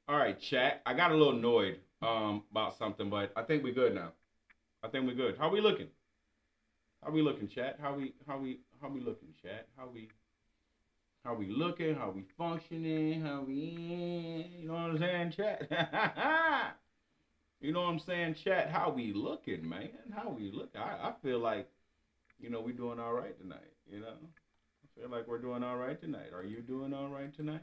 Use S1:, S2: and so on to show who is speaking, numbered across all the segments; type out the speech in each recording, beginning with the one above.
S1: All right, chat. I got a little annoyed about something, but I think we're good now. I think we're good. How we looking? How we looking, chat? How we looking, chat? How we looking? How we functioning? How we you know what I'm saying, chat? You know what I'm saying, chat? How we looking, man? How we look? I feel like we doing all right tonight. I feel like we're doing all right tonight. Are you doing all right tonight?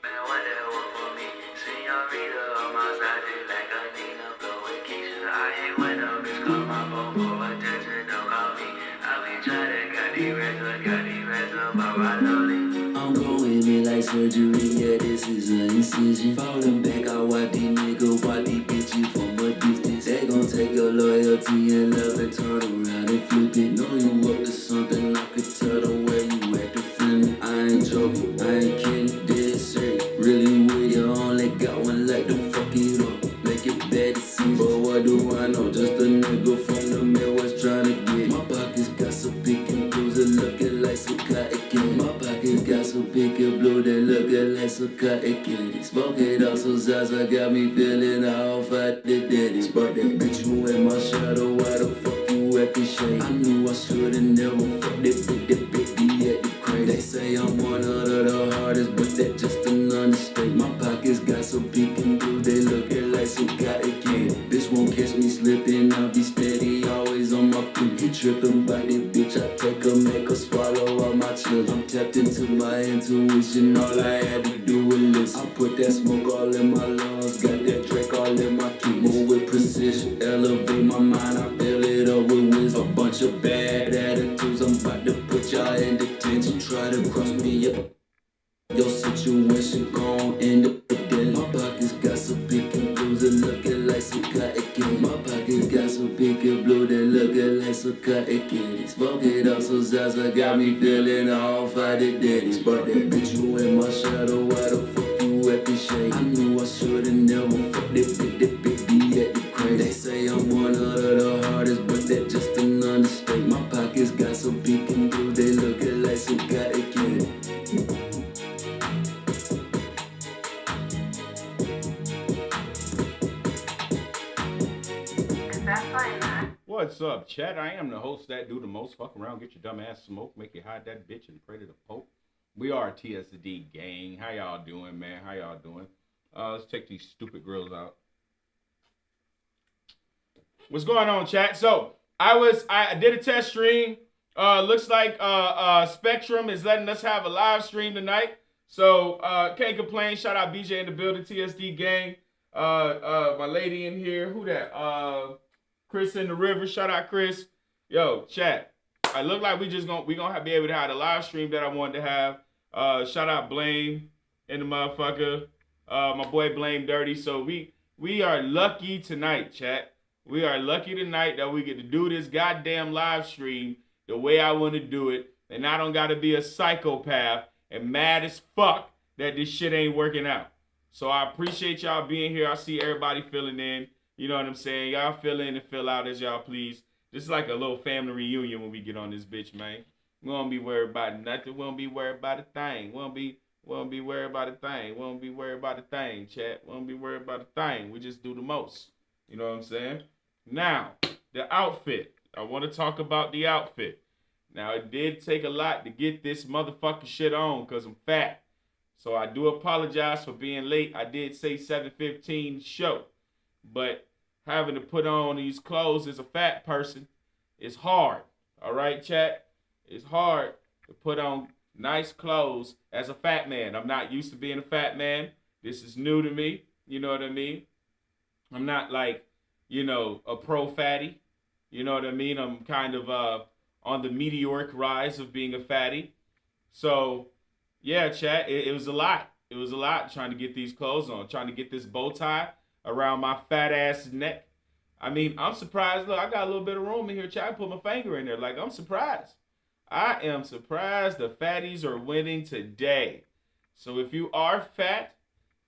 S2: Man, what that was for me? Senorita on my side, just like a Nina blowing Keisha. I hate when a bitch call my phone for attention, don't call me. I been trying got these rest up, my right lonely. I'm going in like surgery, yeah, this is an incision. Falling back, I watch these niggas, watch these bitches from a distance. They gon' take your loyalty and love and turn around and flip it. Know you up to something, I could tell the way you acting friendly. I ain't joking, I ain't kidding, this serious. Really with you, only got one like to fuck it up, make it bad to see. But what do I know? Just a nigga from the Midwest trying to get. My pockets got some big and blues that looking like some cotton candy. My pockets got some big and blue that looking like some cotton candy. Smoke it up so Zaza got me feeling off at the daddy. But that bitch you in my shadow, why the fuck you acting shady? I knew I should've never fucked that baby at the crate. They say I'm one of the hardest, but that just an understatement. My pockets got some big and blue, they looking like some cotton candy. Bitch won't catch me slipping, I'll be steady, always on my feet. You tripping by this bitch, I take her, make her swallow all my chill. I'm tapped into my intuition, all I had to do was listen. I put that smoke all in my lungs, got that Drake all in my key. Move with precision, elevate my mind, I fill it up with wisdom. A bunch of bad attitudes, I'm about to put y'all in detention. Try to cross me up, your situation gon' end up dead. My pockets got some big and blues that looking like some cotton candy. My pockets got some big and blue that looking like some cotton candy. Smoke it up so Zaza got me feeling all fighting daddies. But that bitch you in my shadow, why the fuck you acting shady? I knew I should've never fucked that baby at the crate. They say I'm one of the hardest, but that just an understatement. My pockets got some big and blue, they looking like some cotton candy.
S1: What's up, chat? I am the host that do the most. Fuck around, get your dumb ass smoked, make you hide that bitch, and pray to the Pope. We are TSD gang. How y'all doing, man? How y'all doing? Let's take these stupid grills out. What's going on, chat? So I did a test stream. Looks like Spectrum is letting us have a live stream tonight. So can't complain. Shout out BJ in the building, TSD gang. My lady in here. Who that? Chris in the river. Shout out Chris. Yo, chat. I look like we gonna be able to have a live stream that I wanted to have. Shout out Blame and the motherfucker. My boy Blame Dirty. So we are lucky tonight, chat. We are lucky tonight that we get to do this goddamn live stream the way I want to do it, and I don't got to be a psychopath and mad as fuck that this shit ain't working out. So I appreciate y'all being here. I see everybody filling in. You know what I'm saying? Y'all fill in and fill out as y'all please. This is like a little family reunion when we get on this bitch, man. We won't be worried about nothing. We won't be worried about a thing. We won't be worried about a thing. We won't be worried about a thing, chat. We won't be worried about a thing. We just do the most. You know what I'm saying? Now, the outfit. I want to talk about the outfit. Now, it did take a lot to get this motherfucking shit on because I'm fat. So I do apologize for being late. I did say 7:15 show. But having to put on these clothes as a fat person is hard. All right, chat? It's hard to put on nice clothes as a fat man. I'm not used to being a fat man. This is new to me. You know what I mean? I'm not like, a pro fatty. You know what I mean? I'm kind of on the meteoric rise of being a fatty. So, yeah, chat, it was a lot. It was a lot trying to get these clothes on, trying to get this bow tie around my fat ass neck. I mean, I'm surprised. Look, I got a little bit of room in here, chat. I put my finger in there. Like, I'm surprised. I am surprised the fatties are winning today. So if you are fat,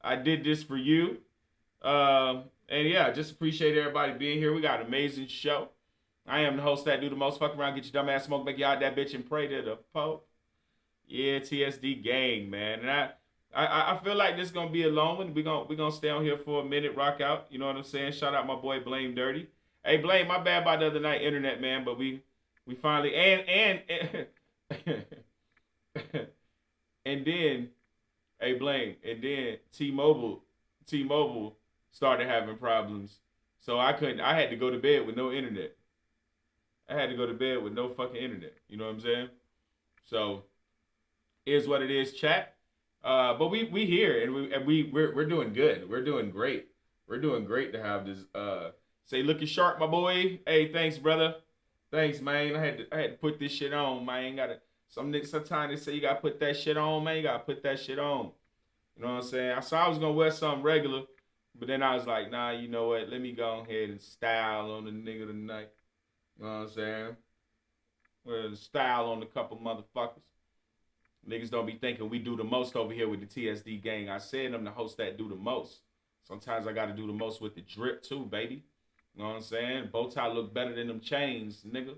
S1: I did this for you. And yeah, just appreciate everybody being here. We got an amazing show. I am the host that do the most. Fuck around, get your dumb ass smoke, make you out that bitch and pray to the Pope. Yeah, TSD gang, man. And I feel like this is gonna be a long one. We gonna stay on here for a minute, rock out. You know what I'm saying? Shout out my boy Blame Dirty. Hey Blame, my bad about the other night, internet man, but we finally and and then hey Blame, and then T-Mobile started having problems, so I couldn't. I had to go to bed with no internet. I had to go to bed with no fucking internet. You know what I'm saying? So is what it is, chat. But we here and we're doing good. We're doing great. We're doing great to have this. Say looking sharp, my boy. Hey, thanks, brother. Thanks, man. I had to put this shit on, man. Gotta sometimes they say you gotta put that shit on, man. You gotta put that shit on. You know what I'm saying? I saw I was gonna wear something regular, but then I was like, nah, you know what? Let me go ahead and style on the nigga tonight. You know what I'm saying? Wear the style on a couple motherfuckers. Niggas don't be thinking we do the most over here with the TSD gang. I said I'm the host that do the most. Sometimes I got to do the most with the drip too, baby. You know what I'm saying? Bow tie look better than them chains, nigga.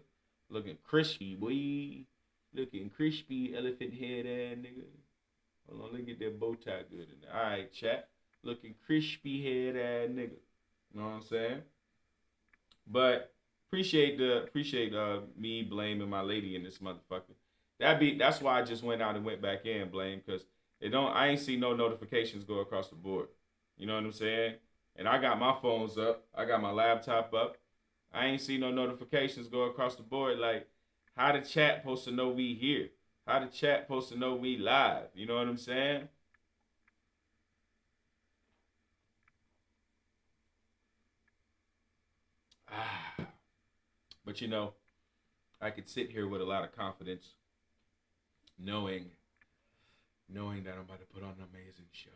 S1: Looking crispy, boy. Looking crispy, elephant head ass nigga. Hold on, let me get that bow tie good in there. All right, chat. Looking crispy head ass nigga. You know what I'm saying? But appreciate me blaming my lady in this motherfucker. That's why I just went out and went back in, Blame, because I ain't see no notifications go across the board. You know what I'm saying? And I got my phones up. I got my laptop up. I ain't see no notifications go across the board. Like, how the chat supposed to know we here? How the chat supposed to know we live? You know what I'm saying? But you know, I could sit here with a lot of confidence knowing that I'm about to put on an amazing show.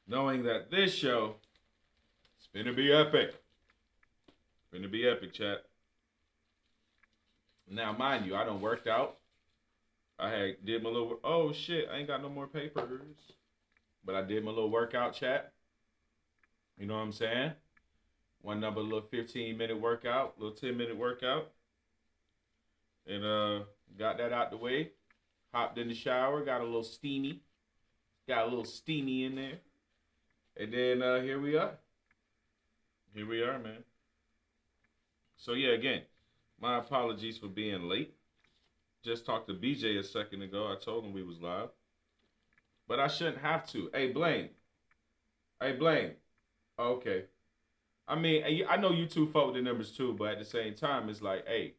S1: Knowing that this show is gonna be epic. It's gonna be epic, chat. Now, mind you, I done worked out. Did my little. Oh shit! I ain't got no more papers, but I did my little workout, chat. You know what I'm saying? One number, little 15-minute workout, little 10-minute workout, and got that out the way. Hopped in the shower, got a little steamy in there, and then here we are. Here we are, man. So yeah, again, my apologies for being late. Just talked to BJ a second ago. I told him we was live, but I shouldn't have to. Hey, Blaine. Okay. I mean, I know you two fuck with the numbers too, but at the same time, it's like, hey,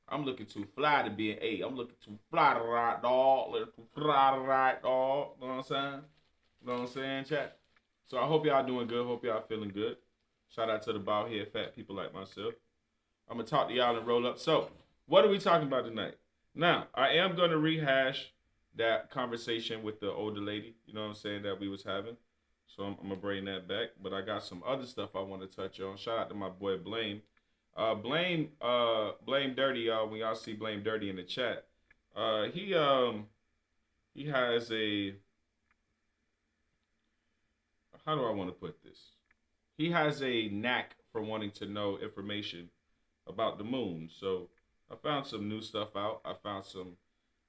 S1: I'm looking too fly to be an A. I'm looking too fly to ride, dog. Looking too fly to ride, dog. You know what I'm saying? You know what I'm saying, chat? So I hope y'all doing good. Hope y'all feeling good. Shout out to the bald head fat people like myself. I'm going to talk to y'all and roll up. So, what are we talking about tonight? Now, I am going to rehash that conversation with the older lady, you know what I'm saying, that we was having. So I'm going to bring that back. But I got some other stuff I want to touch on. Shout out to my boy Blame. Blame Dirty, y'all. When y'all see Blame Dirty in the chat, he has a, how do I want to put this? He has a knack for wanting to know information about the moon. So I found some new stuff out. I found some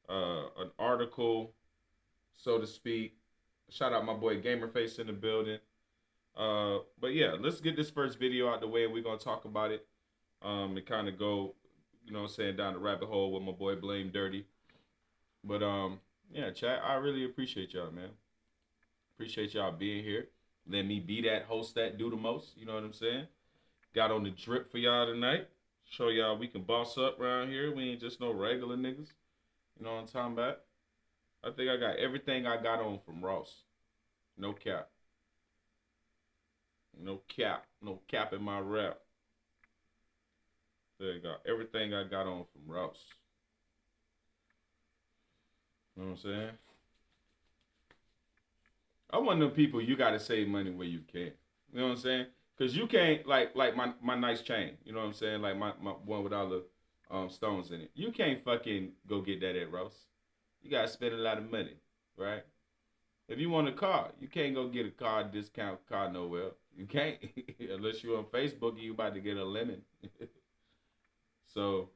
S1: an article, so to speak. Shout out my boy Gamerface in the building. But yeah, let's get this first video out the way and we're gonna talk about it. And kind of go, you know what I'm saying, down the rabbit hole with my boy Blame Dirty. But yeah, chat, I really appreciate y'all, man. Appreciate y'all being here. Let me be that host that do the most, you know what I'm saying? Got on the drip for y'all tonight. Show y'all we can boss up around here. We ain't just no regular niggas. You know what I'm talking about? I think I got everything I got on from Ross. No cap. No cap. No cap in my rap. There you go. Everything I got on from Ross. You know what I'm saying? I'm one of them people you gotta save money where you can. You know what I'm saying? Cause you can't like my nice chain. You know what I'm saying? Like my one with all the stones in it. You can't fucking go get that at Ross. You gotta spend a lot of money, right? If you want a car, you can't go get a car discount car nowhere. You can't unless you're on Facebook and you about to get a lemon. So,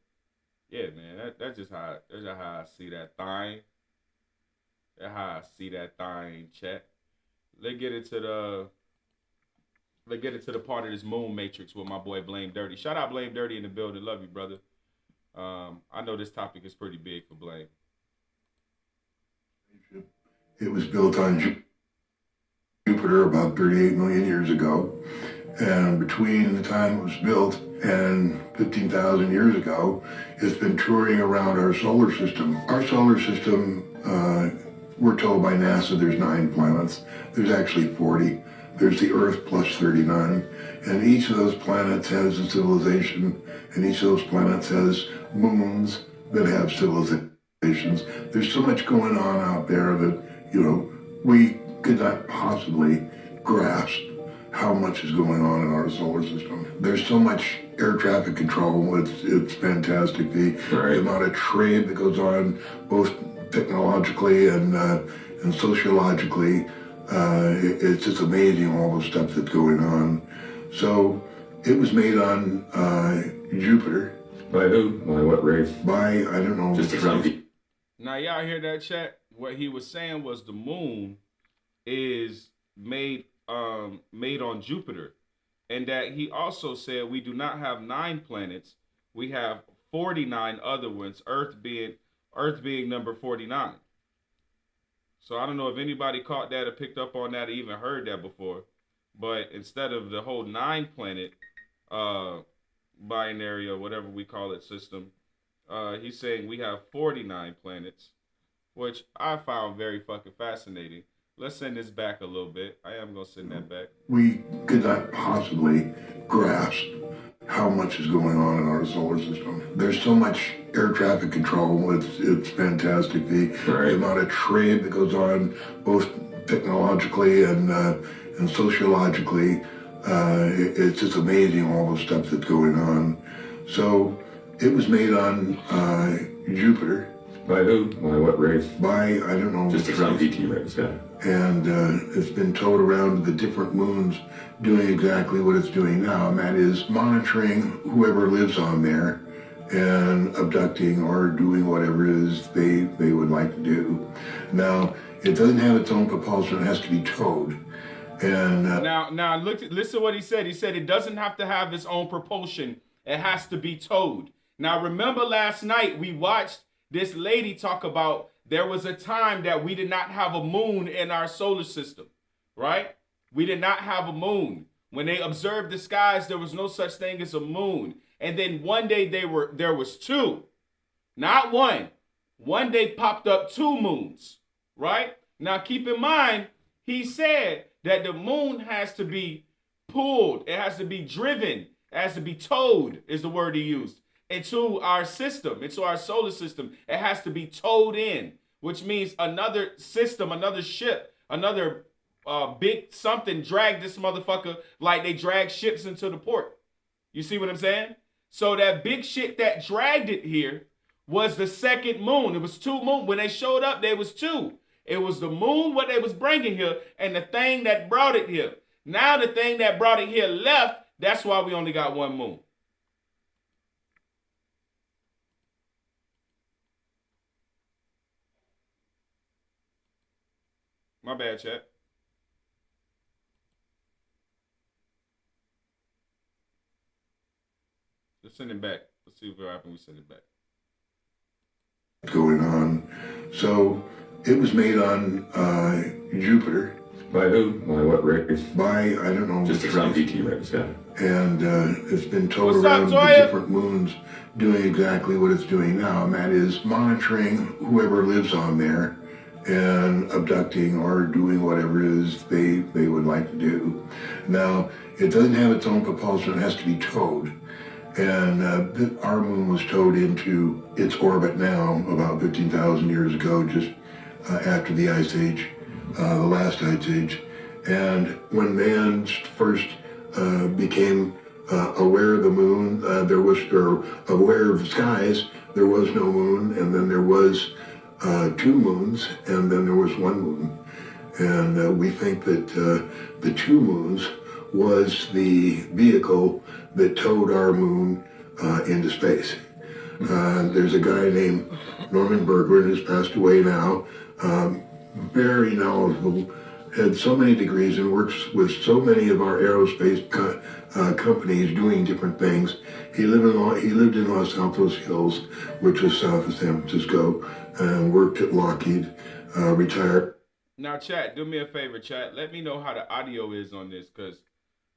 S1: yeah, man, that's just how I see that thing. That's how I see that thing, chat. Let's get into the part of this moon matrix with my boy Blame Dirty. Shout out Blame Dirty in the building. Love you, brother. I know this topic is pretty big for Blame.
S3: It was built on Jupiter about 38 million years ago. And between the time it was built and 15,000 years ago, it's been touring around our solar system. Our solar system, we're told by NASA there's 9 planets. There's actually 40. There's the Earth plus 39. And each of those planets has a civilization, and each of those planets has moons that have civilizations. There's so much going on out there that, you know, we could not possibly grasp how much is going on in our solar system. There's so much air traffic control. It's fantastic. The amount of trade that goes on, both technologically and sociologically, it's just amazing all the stuff that's going on. So it was made on Jupiter.
S4: By who? By what race?
S3: By, I don't know.
S4: Just some people.
S1: Now y'all hear that, chat? What he was saying was the moon is made on Jupiter, and that he also said we do not have 9 planets, we have 49 other ones, Earth being number 49. So I don't know if anybody caught that or picked up on that or even heard that before, but instead of the whole 9 planet binary or whatever we call it system, he's saying we have 49 planets, which I found very fucking fascinating. Let's send this back a little bit. I am going to send that back.
S3: We could not possibly grasp how much is going on in our solar system. There's so much air traffic control. It's fantastic. The amount of trade that goes on, both technologically and sociologically, it's just amazing all the stuff that's going on. So it was made on Jupiter.
S4: By who? By what race?
S3: By, I don't know.
S4: Just some ET race, yeah.
S3: And it's been towed around the different moons doing exactly what it's doing now, and that is monitoring whoever lives on there and abducting or doing whatever it is they would like to do. Now, it doesn't have its own propulsion. It has to be towed. And
S1: now listen to what he said. He said it doesn't have to have its own propulsion. It has to be towed. Now, remember last night we watched this lady talk about there was a time that we did not have a moon in our solar system, right? We did not have a moon. When they observed the skies, there was no such thing as a moon. And then one day there was 2, not 1. One day popped up 2 moons, right? Now keep in mind, he said that the moon has to be pulled. It has to be driven. It has to be towed is the word he used. Into our system, into our solar system. It has to be towed in, which means another system, another ship, another big something dragged this motherfucker like they drag ships into the port. You see what I'm saying? So that big shit that dragged it here was the second moon. It was 2 moons. When they showed up, there was 2. It was the moon, what they was bringing here, and the thing that brought it here. Now the thing that brought it here left. That's why we only got 1 moon. My bad, chat. Let's send it back. Let's see what happens. We send it back.
S3: Going on. So it was made on Jupiter.
S4: By who? By what race?
S3: By, I don't know.
S4: Just some ET race, yeah.
S3: And it's been towed
S1: What's
S3: around
S1: up,
S3: the
S1: Toya?
S3: different moons doing exactly what it's doing now, and that is monitoring whoever lives on there and abducting or doing whatever it is they would like to do. Now, it doesn't have its own propulsion. It has to be towed. And our moon was towed into its orbit now about 15,000 years ago, just after the Ice Age, the last Ice Age. And when man first became aware of the moon, or aware of the skies, there was no moon, and then there was 2 moons, and then there was 1 moon. And we think that the 2 moons was the vehicle that towed our moon into space. There's a guy named Norman Bergman who's passed away now. very knowledgeable, had so many degrees, and works with so many of our aerospace companies doing different things. He lived in Los Altos Hills, which is south of San Francisco, and worked at Lockheed, retired.
S1: Now, chat, do me a favor, chat. Let me know how the audio is on this, cause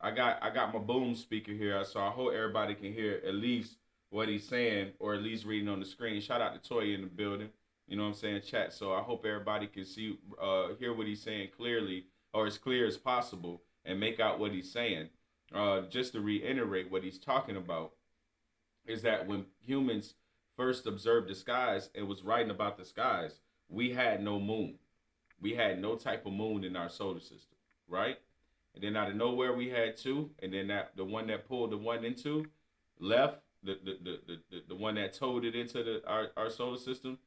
S1: I got my boom speaker here, so I hope everybody can hear at least what he's saying, or at least reading on the screen. Shout out to Toya in the building. You know what I'm saying, chat. So I hope everybody can see, hear what he's saying clearly, or as clear as possible, and make out what he's saying. Just to reiterate what he's talking about is that when humans first observed the skies and was writing about the skies, we had no moon. We had no type of moon in our solar system, right? And then out of nowhere we had two, and then the one that pulled the one into left, the one that towed it into our solar system,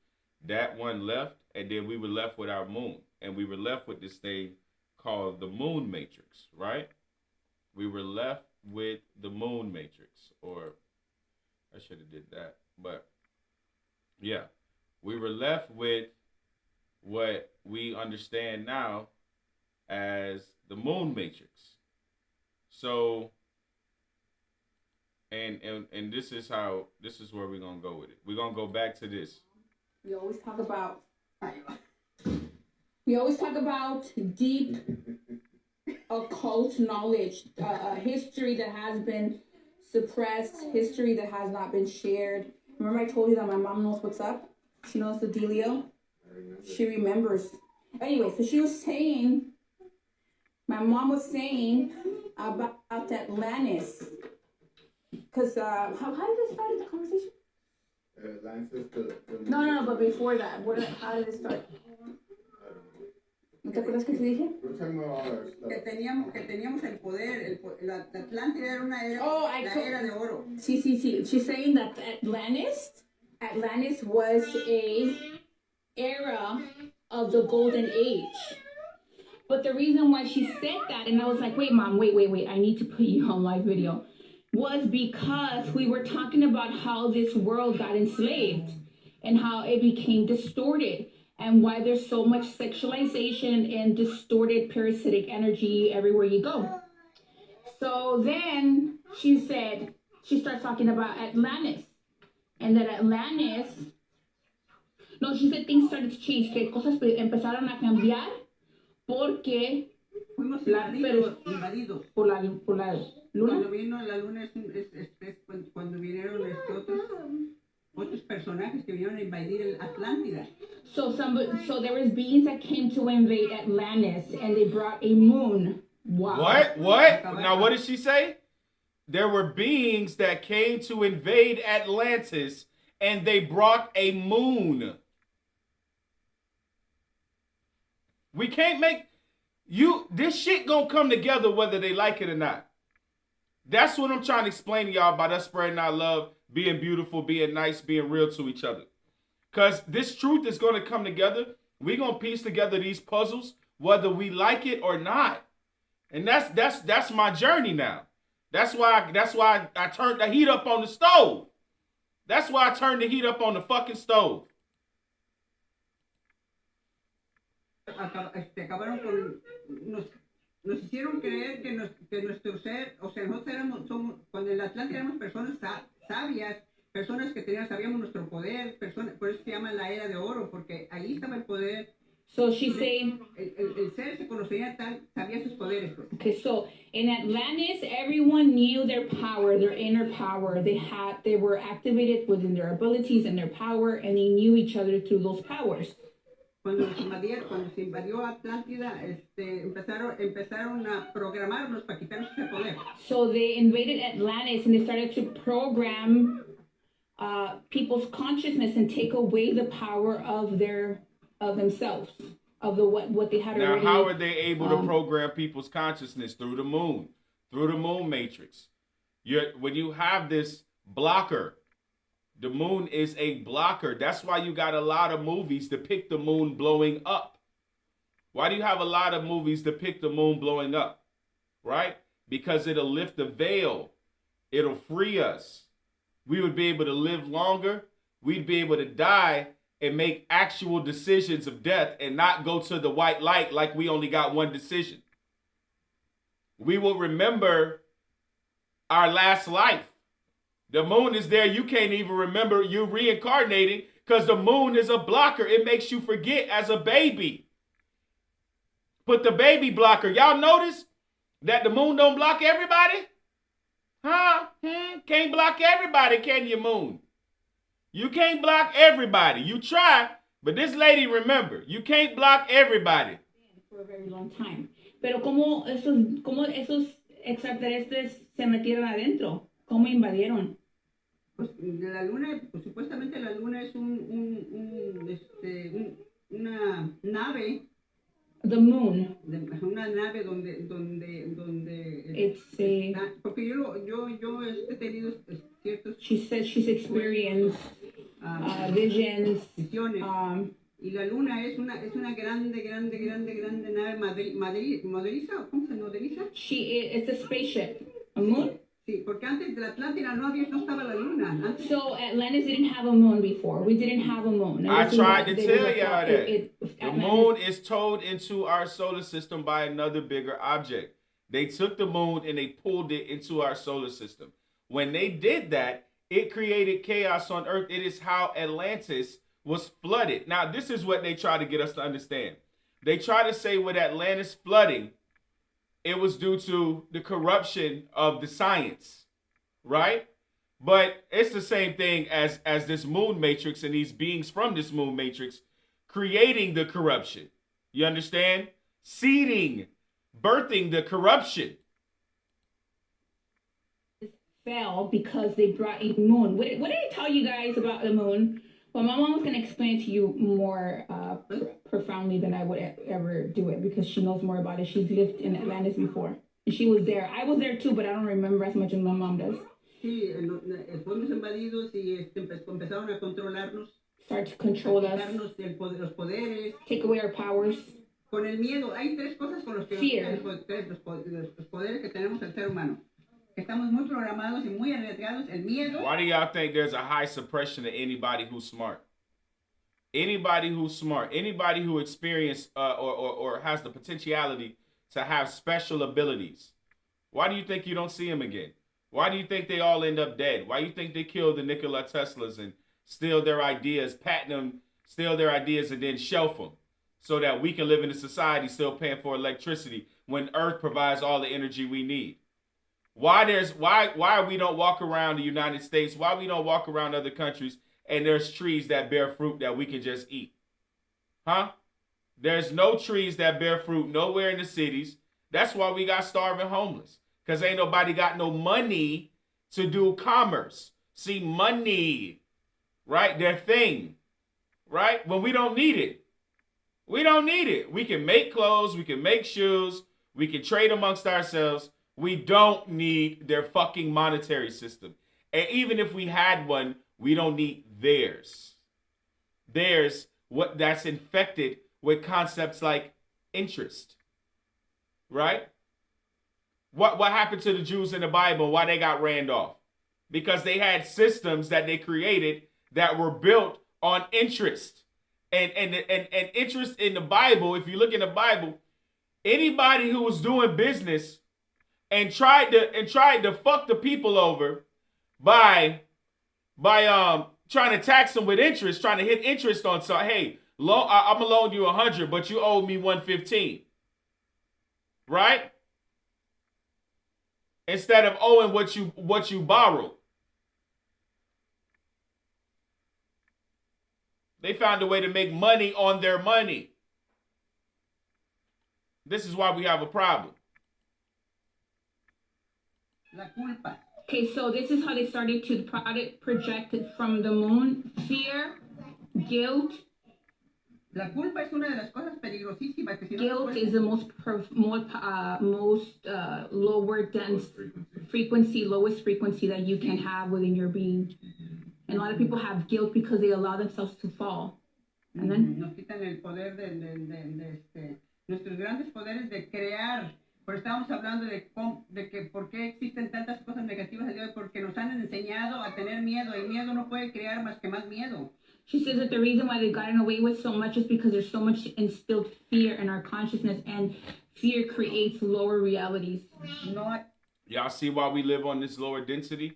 S1: that one left, and then we were left with our moon, and we were left with this thing called the moon matrix, right? We were left with the moon matrix, or I should have did that, but yeah, we were left with what we understand now as the moon matrix. So, and this is where we're gonna go with it. We're gonna go back to this.
S5: We always talk about deep occult knowledge, history that has been suppressed, history that has not been shared. Remember I told you that my mom knows what's up? She knows the dealio. She remembers. Anyway, so she was saying, my mom was saying about Atlantis. Because, how did it start the conversation? No, but before that, how did it start? ¿No te acuerdas que te dije?
S6: Que teníamos el poder, la Atlántida era una era, la era de oro.
S5: Sí. She's saying that Atlantis was a era of the golden age. But the reason why she said that, and I was like, wait, Mom, wait, I need to put you on live video, was because we were talking about how this world got enslaved and how it became distorted, and why there's so much sexualization and distorted parasitic energy everywhere you go. So then she starts talking about Atlantis, and that Atlantis, no, she said things started to change, que cosas empezaron a cambiar porque
S6: fuimos invadidos
S5: por la luna.
S6: Cuando vino la luna es cuando vinieron otros personajes que vinieron a invadir el Atlántida.
S5: So there was beings that came to invade Atlantis, and they brought a moon. Wow.
S1: What? Now what did she say? There were beings that came to invade Atlantis, and they brought a moon. We can't make this shit gonna come together whether they like it or not. That's what I'm trying to explain to y'all about us spreading our love, being beautiful, being nice, being real to each other. Because this truth is going to come together. We're going to piece together these puzzles, whether we like it or not. And that's my journey now. That's why I turned the heat up on the stove. That's why I turned the heat up on the fucking stove.
S6: Acabaron con nos hicieron creer que nuestro ser, o sea, nosotros cuando en la Atlántida éramos personas sabias, personas que sabíamos nuestro poder, por eso se llama la era de oro, porque ahí estaba el poder.
S5: So she's saying
S6: el ser se conocía sabía sus poderes. Pues.
S5: Okay, so in Atlantis, everyone knew their power, their inner power. They were activated within their abilities and their power, and they knew each other through those powers.
S6: Cuando se invadió Atlántida, empezaron a programarnos para quitarnos ese poder.
S5: So they invaded Atlantis and they started to program people's consciousness and take away the power of themselves, of what they had already.
S1: Now, how are they able to program people's consciousness? Through the moon matrix. When you have this blocker. The moon is a blocker. That's why you got a lot of movies depict the moon blowing up. Why do you have a lot of movies depict the moon blowing up? Right? Because it'll lift the veil. It'll free us. We would be able to live longer. We'd be able to die and make actual decisions of death and not go to the white light like we only got one decision. We will remember our last life. The moon is there. You can't even remember you reincarnating because the moon is a blocker. It makes you forget as a baby. Put the baby blocker. Y'all notice that the moon don't block everybody? Huh? Can't block everybody, can you, moon? You can't block everybody. You try, but this lady, remember, you can't block everybody.
S5: For a very long time. Pero cómo esos extraterrestres se metieron adentro? ¿Cómo invadieron?
S6: Pues la luna, pues supuestamente la luna es una nave.
S5: The moon.
S6: Una nave donde porque yo he tenido ciertos.
S5: She says she's experienced visions.
S6: Visiones. Y la luna es una grande nave maderiza, ¿cómo se modeliza?
S5: It's a spaceship. A moon?
S6: Sí, porque antes de la Atlántida no estaba la luna. Antes.
S5: So Atlantis didn't have a moon before. We didn't have a moon.
S1: I tried to tell y'all that. The moon is towed into our solar system by another bigger object. They took the moon and they pulled it into our solar system. When they did that, it created chaos on Earth. It is how Atlantis was flooded. Now, this is what they try to get us to understand. They try to say with Atlantis flooding, it was due to the corruption of the science, right? But it's the same thing as this moon matrix and these beings from this moon matrix creating the corruption. You understand? Seeding, birthing the corruption.
S5: Fell because they brought a moon. What did I tell you guys about the moon? Well, my mom was going to explain to you more profoundly than I would ever do it because she knows more about it. She's lived in Atlantis before. And she was there. I was there too, but I don't remember as much as my mom does.
S6: Sí, fuimos invadidos y empezaron a controlarnos.
S5: Start to control us.
S6: Los poderes.
S5: Take away our powers.
S6: Con el miedo. Hay tres cosas con los que
S5: Fear.
S6: Los poderes que tenemos el ser humano. Estamos muy programados y muy arriesgados. El miedo.
S1: Why do y'all think there's a high suppression of anybody who's smart? Anybody who's smart, anybody who experienced or has the potentiality to have special abilities. Why do you think you don't see them again? Why do you think they all end up dead? Why do you think they killed the Nikola Teslas and steal their ideas, patent them, steal their ideas, and then shelf them so that we can live in a society still paying for electricity when Earth provides all the energy we need? Why we don't walk around the United States, why we don't walk around other countries and there's trees that bear fruit that we can just eat? Huh? There's no trees that bear fruit nowhere in the cities. That's why we got starving homeless. Because ain't nobody got no money to do commerce. See, money, right? Their thing, right? When we don't need it. We don't need it. We can make clothes. We can make shoes. We can trade amongst ourselves. We don't need their fucking monetary system. And even if we had one, we don't need theirs. Theirs, what that's infected with concepts like interest, right? What happened to the Jews in the Bible? Why they got ran off? Because they had systems that they created that were built on interest. And interest in the Bible, if you look in the Bible, anybody who was doing business and tried to fuck the people over by trying to tax them with interest, trying to hit interest on, so hey, I'm gonna loan you 100, but you owe me 115, right? Instead of owing what you borrowed. They found a way to make money on their money. This is why we have a problem.
S6: La culpa.
S5: Okay, so this is how they started to project from the moon. Fear, guilt.
S6: La culpa es una de las cosas peligrosísimas que si
S5: Guilt is the most lower dense frequency, lowest frequency that you can have within your being. And a lot of people have guilt because they allow themselves to fall. And then
S6: nos quitan el poder de nuestros grandes poderes de crear. Pero estamos hablando de que por qué existen tantas cosas negativas el día de hoy, porque nos han enseñado a tener miedo. El miedo no puede crear más que más miedo.
S5: She says that the reason why they've gotten away with so much is because there's so much instilled fear in our consciousness, and fear creates lower realities.
S1: Y'all see why we live on this lower density?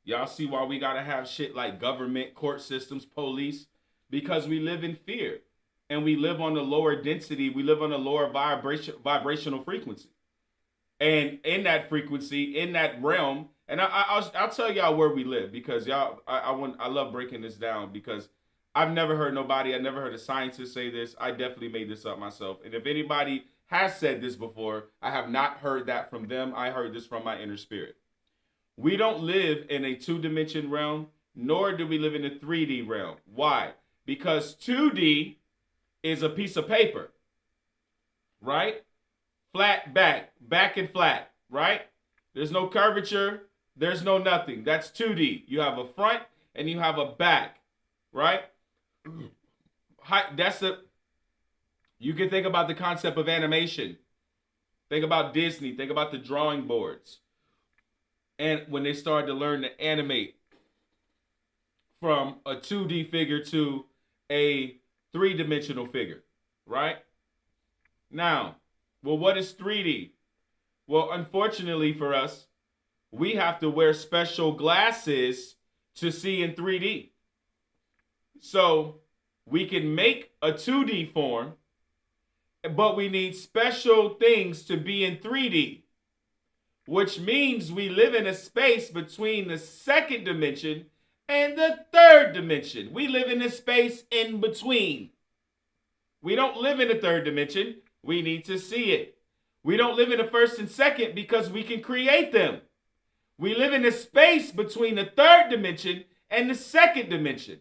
S1: Y'all see why we gotta have shit like government, court systems, police? Because we live in fear. And we live on the lower density. We live on a lower vibrational frequency. And in that frequency, in that realm, and I'll tell y'all where we live, because y'all, I love breaking this down, because I've never heard a scientist say this. I definitely made this up myself. And if anybody has said this before, I have not heard that from them. I heard this from my inner spirit. We don't live in a 2-dimension realm, nor do we live in a 3D realm. Why? Because 2D is a piece of paper, right? Flat back and flat, right? There's no curvature, there's no nothing. That's 2D. You have a front and you have a back, right? You can think about the concept of animation. Think about Disney, think about the drawing boards. And when they started to learn to animate from a 2D figure to a 3-dimensional figure, right? Now, well, what is 3D? Well, unfortunately for us, we have to wear special glasses to see in 3D. So we can make a 2D form, but we need special things to be in 3D, which means we live in a space between the 2nd dimension and the 3rd dimension. We live in a space in between. We don't live in the 3rd dimension. We need to see it. We don't live in the 1st and 2nd because we can create them. We live in a space between the 3rd dimension and the 2nd dimension.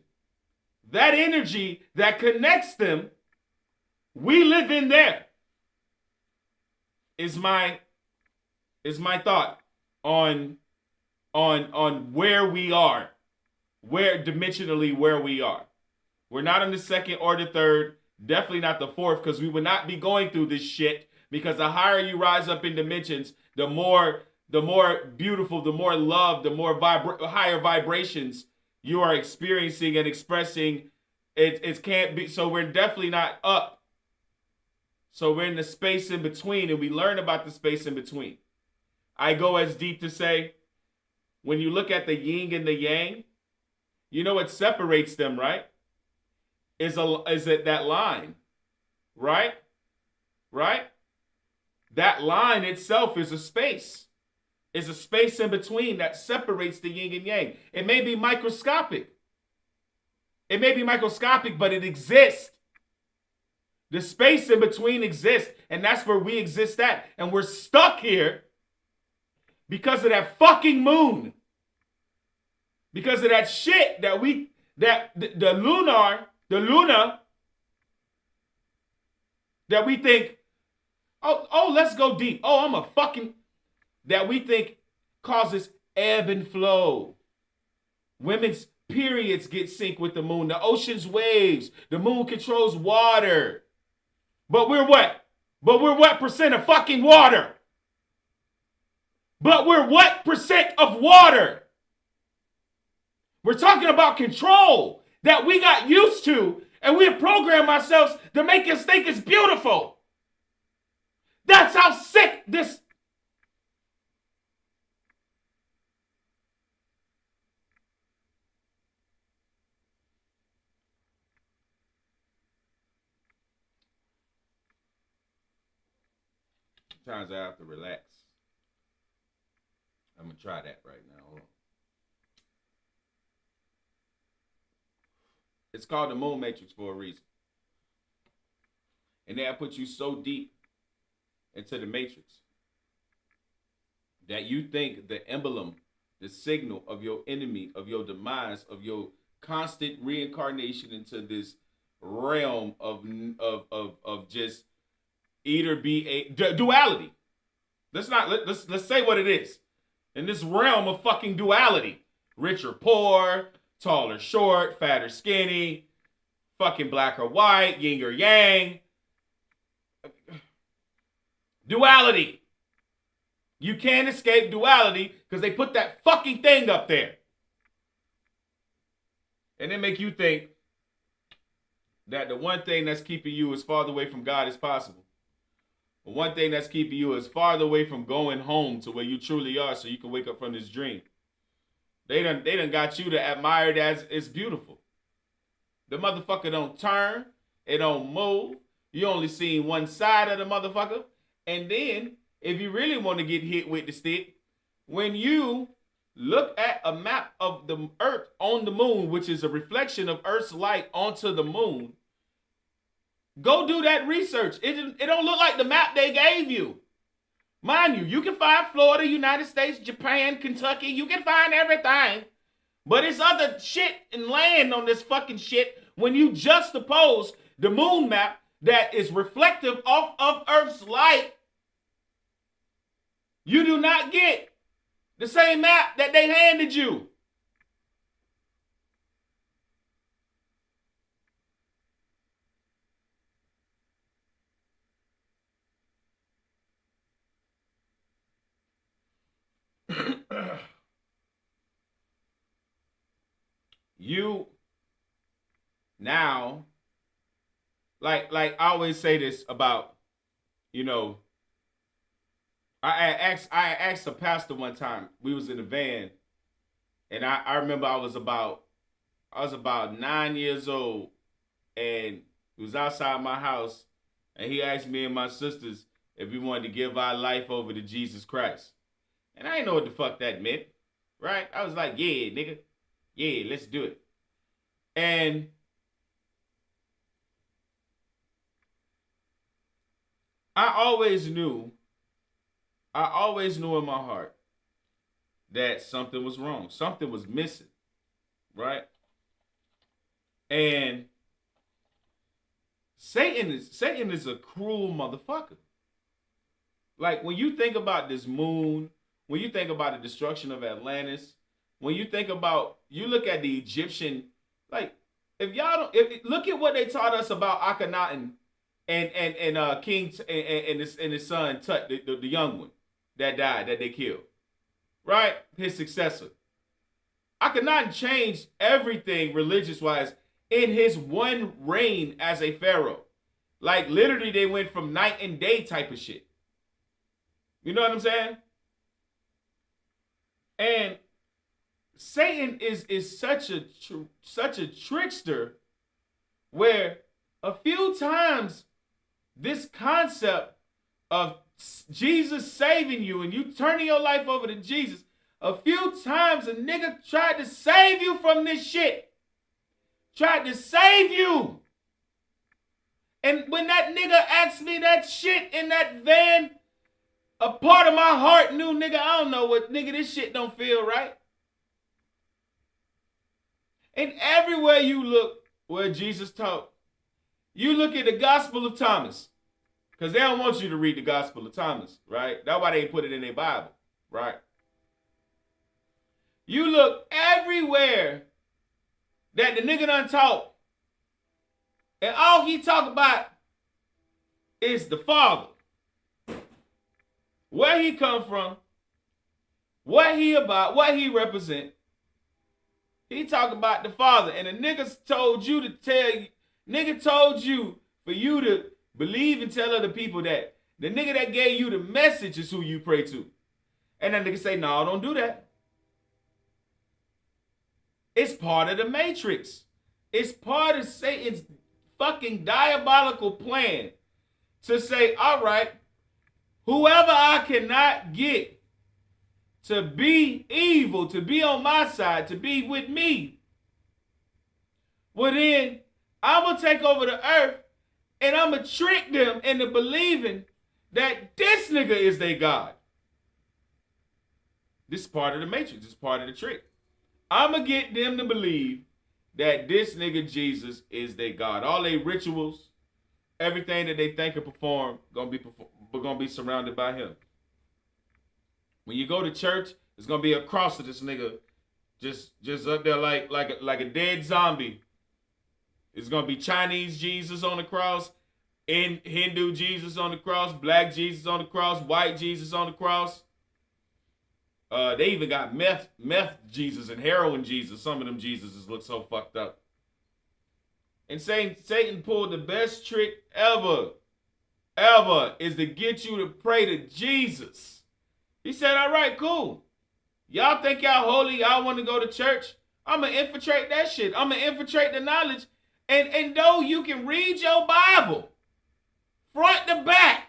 S1: That energy that connects them, we live in there. Is my thought on where we are. Where we are. We're not in the 2nd or the 3rd, definitely not the 4th, because we would not be going through this shit, because the higher you rise up in dimensions, the more beautiful, the more love, the more higher vibrations you are experiencing and expressing. It can't be, so we're definitely not up. So we're in the space in between, and we learn about the space in between. I go as deep to say, when you look at the yin and the yang, you know what separates them, right? Is it that line, right? Right? That line itself is a space. It's a space in between that separates the yin and yang. It may be microscopic. But it exists. The space in between exists, and that's where we exist at. And we're stuck here because of that fucking moon. Because of that shit that the Luna, that we think, oh, let's go deep. Oh, that we think causes ebb and flow. Women's periods get synced with the moon. The ocean's waves. The moon controls water. But we're what? But we're what percent of fucking water? But we're what percent of water? We're talking about control that we got used to, and we have programmed ourselves to make us think it's beautiful. That's how sick this. Sometimes I have to relax. I'm going to try that right now. Hold on. It's called the Moon Matrix for a reason. And they put you so deep into the matrix that you think the emblem, the signal of your enemy, of your demise, of your constant reincarnation into this realm of just either be a duality. Let's say what it is. In this realm of fucking duality, rich or poor, tall or short, fat or skinny, fucking black or white, yin or yang. Duality. You can't escape duality because they put that fucking thing up there. And they make you think that the one thing that's keeping you as far away from God as possible. The one thing that's keeping you as far away from going home to where you truly are so you can wake up from this dream. They done got you to admire it as it's beautiful. The motherfucker don't turn. It don't move. You only seen one side of the motherfucker. And then, if you really want to get hit with the stick, when you look at a map of the Earth on the moon, which is a reflection of Earth's light onto the moon, go do that research. It don't look like the map they gave you. Mind you, you can find Florida, United States, Japan, Kentucky. You can find everything. But it's other shit and land on this fucking shit when you juxtapose the moon map that is reflective of Earth's light. You do not get the same map that they handed you. You now, like I always say this about, you know, I asked a pastor one time. We was in a van, and I remember I was about 9 years old, and he was outside my house, and he asked me and my sisters if we wanted to give our life over to Jesus Christ. And I didn't know what the fuck that meant, right? I was like, yeah, nigga. Yeah, let's do it. And I always knew in my heart that something was wrong. Something was missing, right? And Satan is a cruel motherfucker. Like, when you think about this moon, when you think about the destruction of Atlantis, when you think about, you look at the Egyptian, like, if y'all don't, look at what they taught us about Akhenaten and King and his son Tut, the young one that died, that they killed, right? His successor. Akhenaten changed everything religious-wise in his one reign as a pharaoh. Like, literally, they went from night and day type of shit. You know what I'm saying? And Satan is such a trickster, where a few times this concept of Jesus saving you and you turning your life over to Jesus, a few times a nigga tried to save you from this shit. Tried to save you. And when that nigga asked me that shit in that van, a part of my heart knew, nigga, I don't know what, nigga, this shit don't feel right. And everywhere you look where Jesus taught, you look at the Gospel of Thomas, because they don't want you to read the Gospel of Thomas, right? That's why they ain't put it in their Bible, right? You look everywhere that the nigga done taught, and all he talk about is the Father. Where he come from, what he about, what he represent. He talk about the Father, and the niggas told you to tell you, nigga told you for you to believe and tell other people that the nigga that gave you the message is who you pray to. And that nigga say, no, don't do that. It's part of the matrix. It's part of Satan's fucking diabolical plan to say, all right, whoever I cannot get to be evil, to be on my side, to be with me, well then, I'm going to take over the earth and I'm going to trick them into believing that this nigga is their God. This is part of the matrix. This is part of the trick. I'm going to get them to believe that this nigga Jesus is their God. All their rituals, everything that they think and perform, going to be surrounded by him. When you go to church, it's going to be a cross of this nigga just up there like a dead zombie. It's going to be Chinese Jesus on the cross, Hindu Jesus on the cross, black Jesus on the cross, white Jesus on the cross. They even got meth Jesus and heroin Jesus. Some of them Jesuses look so fucked up. And Satan pulled the best trick ever is to get you to pray to Jesus. He said, all right, cool. Y'all think y'all holy, y'all want to go to church? I'm going to infiltrate that shit. I'm going to infiltrate the knowledge. And though you can read your Bible, front to back,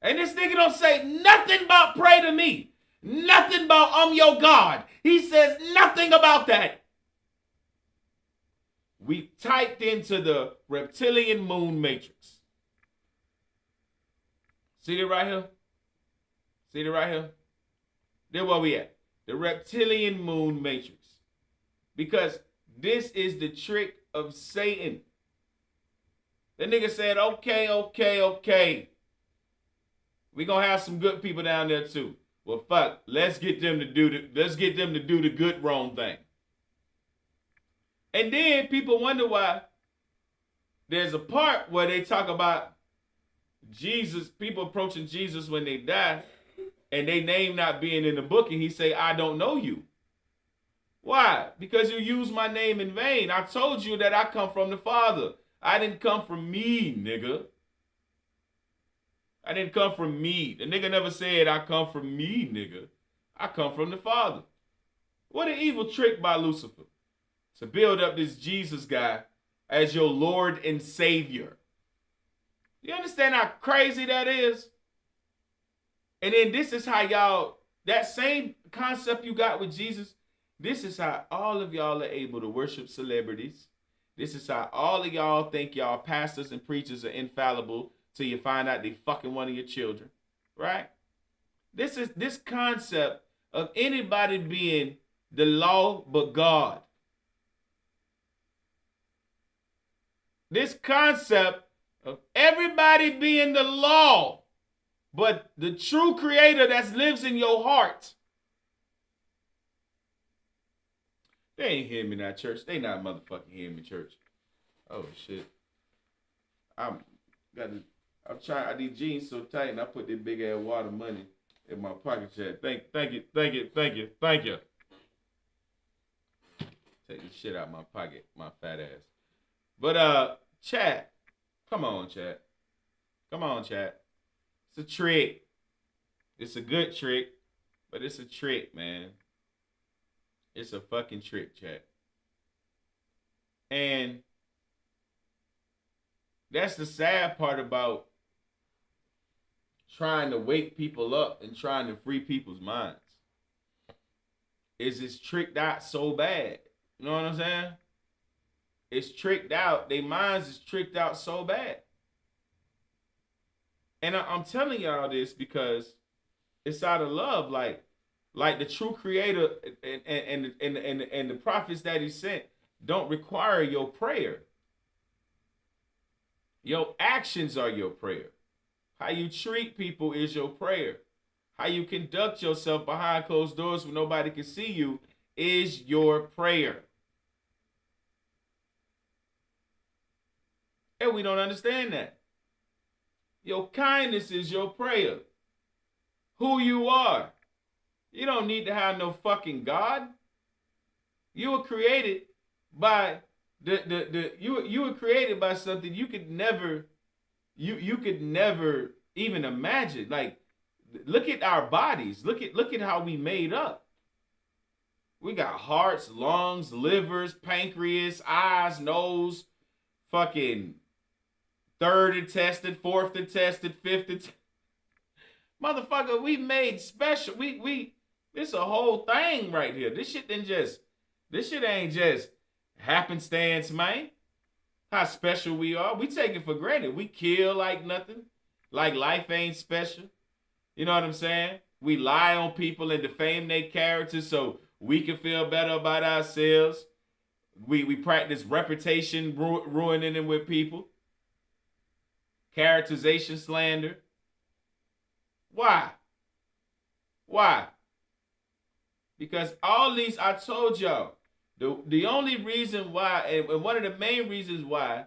S1: and this nigga don't say nothing about pray to me. Nothing about I'm your God. He says nothing about that. We typed into the reptilian moon matrix. See it right here? See it right here? There where we at. The reptilian moon matrix. Because this is the trick of Satan. The nigga said, okay. We gonna have some good people down there too. Well, fuck, let's get them to do the good wrong thing. And then people wonder why there's a part where they talk about Jesus, people approaching Jesus when they die, and they name not being in the book, and he say, I don't know you. Why? Because you use my name in vain. I told you that I come from the Father. I didn't come from me, nigga. I didn't come from me. The nigga never said I come from me, nigga. I come from the Father. What an evil trick by Lucifer. To build up this Jesus guy as your Lord and Savior. You understand how crazy that is? And then this is how y'all, that same concept you got with Jesus, this is how all of y'all are able to worship celebrities. This is how all of y'all think y'all pastors and preachers are infallible till you find out they fucking one of your children. Right? This is this concept of anybody being the law but God. This concept of everybody being the law, but the true creator that lives in your heart. They ain't hearing me now, church. They not motherfucking hearing me, church. Oh shit. I these jeans so tight, and I put this big ass water money in my pocket, chat. Thank you. Take this shit out of my pocket, my fat ass. But chat, come on, chat. It's a trick. It's a good trick, but it's a trick, man. It's a fucking trick, chat. And that's the sad part about trying to wake people up and trying to free people's minds. Is it's tricked out so bad. You know what I'm saying? It's tricked out. Their minds is tricked out so bad. And I'm telling y'all this because it's out of love. Like the true creator and the prophets that he sent don't require your prayer. Your actions are your prayer. How you treat people is your prayer. How you conduct yourself behind closed doors when nobody can see you is your prayer. And we don't understand that. Your kindness is your prayer. Who you are. You don't need to have no fucking God. You were created by you were created by something you could never even imagine. Like, look at our bodies. Look at how we made up. We got hearts, lungs, livers, pancreas, eyes, nose, fucking third intestine, fourth intestine, fifth intestine. Motherfucker, we made special. This a whole thing right here. This shit ain't just happenstance, man. How special we are. We take it for granted. We kill like nothing. Like life ain't special. You know what I'm saying? We lie on people and defame their characters so we can feel better about ourselves. We practice reputation ruining them with people. Characterization slander. Why? Because all these, I told y'all, the only reason why, and one of the main reasons why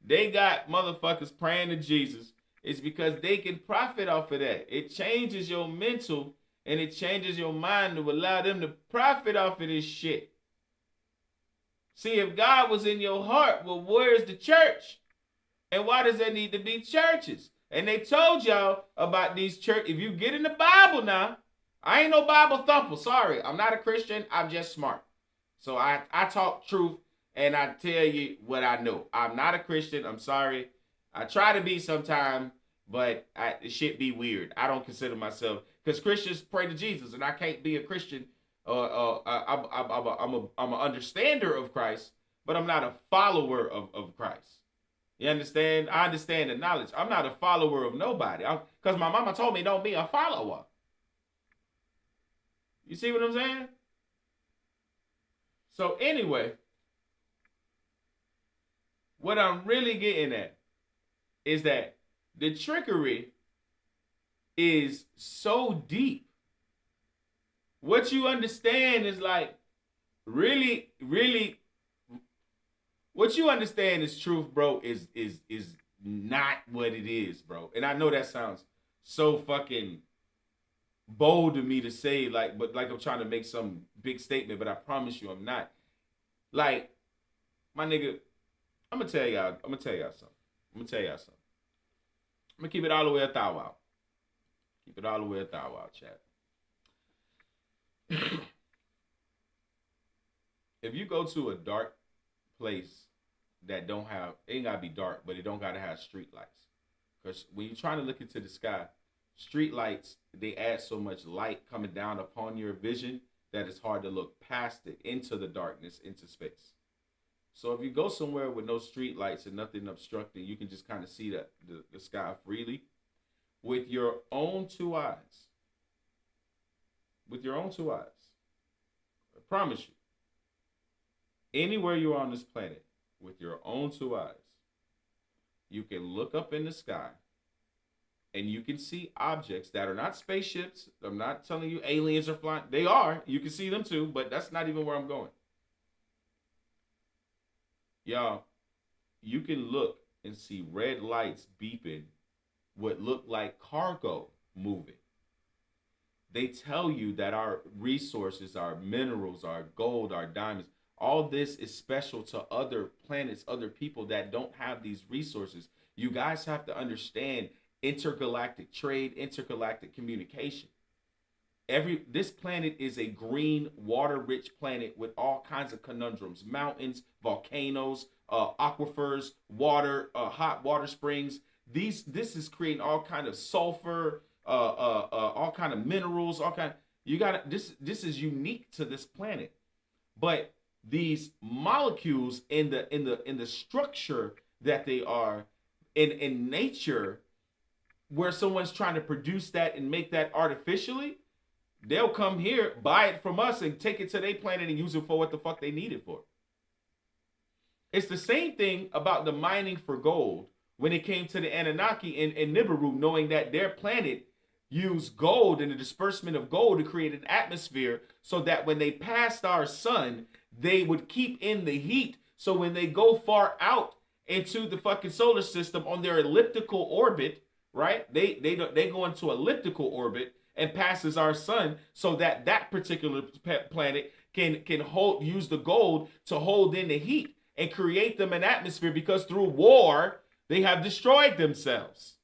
S1: they got motherfuckers praying to Jesus is because they can profit off of that. It changes your mental and it changes your mind to allow them to profit off of this shit. See, if God was in your heart, well, where's the church? And why does there need to be churches? And they told y'all about these church. If you get in the Bible now, I ain't no Bible thumper. Sorry, I'm not a Christian. I'm just smart. So I talk truth and I tell you what I know. I'm not a Christian. I'm sorry. I try to be sometime, but it shit be weird. I don't consider myself, because Christians pray to Jesus, and I can't be a Christian. I'm an understander of Christ, but I'm not a follower of Christ. You understand? I understand the knowledge. I'm not a follower of nobody. Because my mama told me don't be a follower. You see what I'm saying? So anyway, what I'm really getting at is that the trickery is so deep. What you understand is like really, really, what you understand is truth, bro, is not what it is, bro. And I know that sounds so fucking bold to me to say, like, but like I'm trying to make some big statement, but I promise you I'm not. Like, my nigga, I'm gonna tell y'all something. I'm gonna keep it all the way a thou out. Keep it all the way a thou out, chat. If you go to a dark place that don't have, it ain't gotta be dark, but it don't gotta have street lights. Because when you're trying to look into the sky, street lights, they add so much light coming down upon your vision that it's hard to look past it into the darkness, into space. So if you go somewhere with no street lights and nothing obstructing, you can just kind of see the sky freely with your own two eyes. With your own two eyes. I promise you. Anywhere you are on this planet, with your own two eyes, you can look up in the sky and you can see objects that are not spaceships. I'm not telling you aliens are flying. They are. You can see them too, but that's not even where I'm going. Y'all, you can look and see red lights beeping what look like cargo moving. They tell you that our resources, our minerals, our gold, our diamonds, all this is special to other planets, other people that don't have these resources. You guys have to understand intergalactic trade, intergalactic communication. This planet is a green, water-rich planet with all kinds of conundrums: mountains, volcanoes, aquifers, water, hot water springs. This is creating all kind of sulfur, all kind of minerals, all kind. This is unique to this planet, but these molecules in the structure that they are in nature, where someone's trying to produce that and make that artificially, they'll come here, buy it from us, and take it to their planet and use it for what the fuck they need it for. It's the same thing about the mining for gold when it came to the Anunnaki and Nibiru, knowing that their planet used gold and the disbursement of gold to create an atmosphere so that when they passed our sun, they would keep in the heat. So when they go far out into the fucking solar system on their elliptical orbit, right? They go into elliptical orbit and passes our sun, so that particular planet can use the gold to hold in the heat and create them an atmosphere, because through war they have destroyed themselves.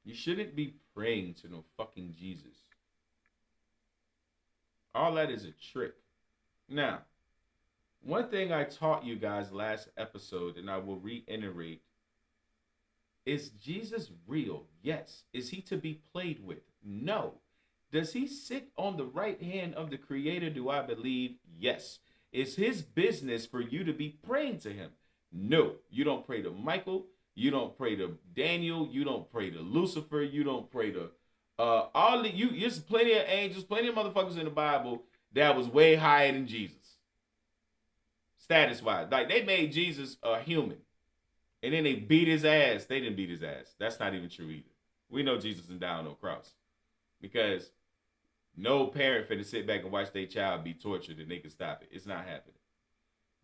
S1: You shouldn't be praying to no fucking Jesus. All that is a trick. Now, one thing I taught you guys last episode, and I will reiterate, is Jesus real? Yes. Is he to be played with? No. Does he sit on the right hand of the Creator? Do I believe? Yes. Is his business for you to be praying to him? No. You don't pray to Michael. You don't pray to Daniel. You don't pray to Lucifer. You don't pray to there's plenty of angels, plenty of motherfuckers in the Bible that was way higher than Jesus. Status wise. Like, they made Jesus a human. And then they beat his ass. They didn't beat his ass. That's not even true either. We know Jesus didn't die on no cross. Because no parent finna sit back and watch their child be tortured and they can stop it. It's not happening.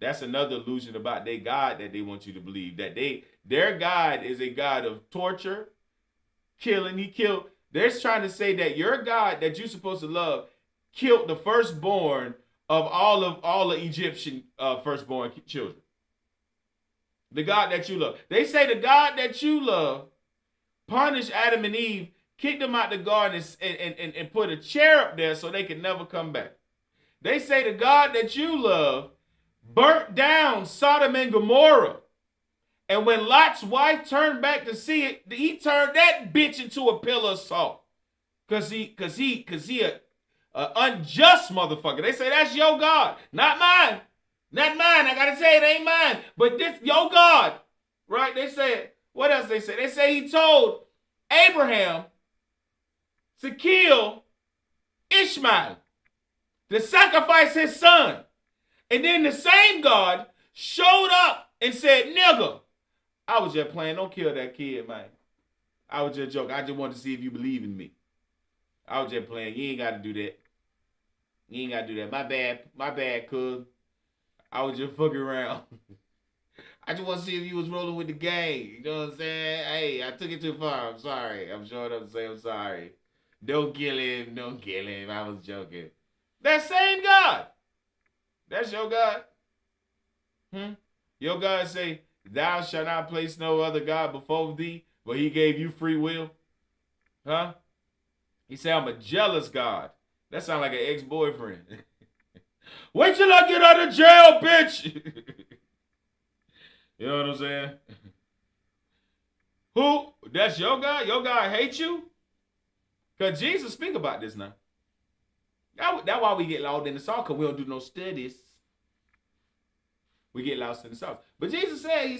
S1: That's another illusion about their God that they want you to believe. That their God is a God of torture, killing. He killed. They're trying to say that your God that you're supposed to love killed the firstborn of all the Egyptian firstborn children. The God that you love. They say the God that you love punished Adam and Eve, kicked them out the garden, and put a chair up there so they could never come back. They say the God that you love burnt down Sodom and Gomorrah. And when Lot's wife turned back to see it, he turned that bitch into a pillar of salt. Cause he a unjust motherfucker. They say that's your God, not mine. Not mine. I gotta say it ain't mine. But this your God. Right? They said, what else they say? They say he told Abraham to kill Ishmael, to sacrifice his son. And then the same God showed up and said, nigga, I was just playing. Don't kill that kid, man. I was just joking. I just wanted to see if you believe in me. I was just playing. You ain't got to do that. You ain't got to do that. My bad, cuz. I was just fucking around. I just want to see if you was rolling with the gang. You know what I'm saying? Hey, I took it too far. I'm sorry. I'm showing up to say I'm sorry. Don't kill him. Don't kill him. I was joking. That same God. That's your God. Your God say, thou shalt not place no other God before thee, but he gave you free will. Huh? He said, I'm a jealous God. That sounds like an ex-boyfriend. Wait till I get out of jail, bitch. You know what I'm saying? Who? That's your God? Your God hates you? Because Jesus speak about this now. That's why we get lost in the sauce, because we don't do no studies. We get lost in the sauce. But Jesus said, he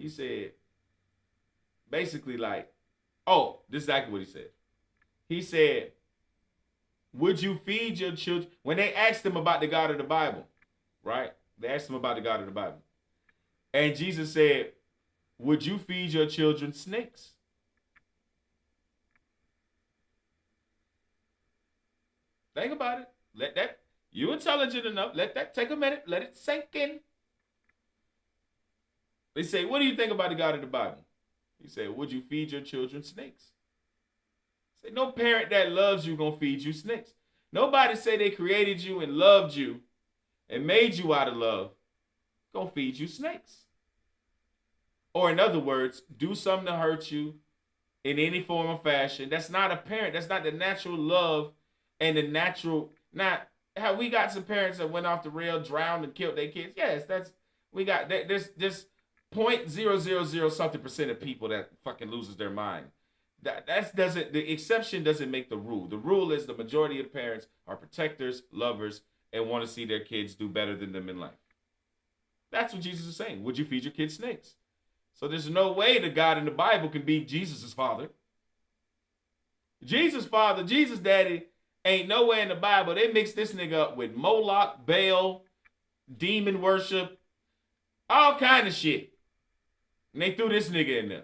S1: said, basically like, oh, this is exactly what he said. He said, would you feed your children? When they asked him about the God of the Bible, right? They asked him about the God of the Bible. And Jesus said, would you feed your children snakes? Think about it. Let that, you're intelligent enough. Let that take a minute. Let it sink in. They say, what do you think about the God of the Bible? He said, would you feed your children snakes? Say, no parent that loves you gonna feed you snakes. Nobody say they created you and loved you and made you out of love gonna feed you snakes. Or in other words, do something to hurt you in any form or fashion. That's not a parent. That's not the natural love and the natural. Not how we got some parents that went off the rail, drowned and killed their kids. Yes, that's we got. There's 0.000 something% of people that fucking loses their mind. That doesn't. The exception doesn't make the rule. The rule is the majority of parents are protectors, lovers, and want to see their kids do better than them in life. That's what Jesus is saying. Would you feed your kids snakes? So there's no way the God in the Bible can be Jesus' father. Jesus' father, Jesus' daddy, ain't nowhere in the Bible. They mixed this nigga up with Moloch, Baal, demon worship, all kind of shit. And they threw this nigga in there.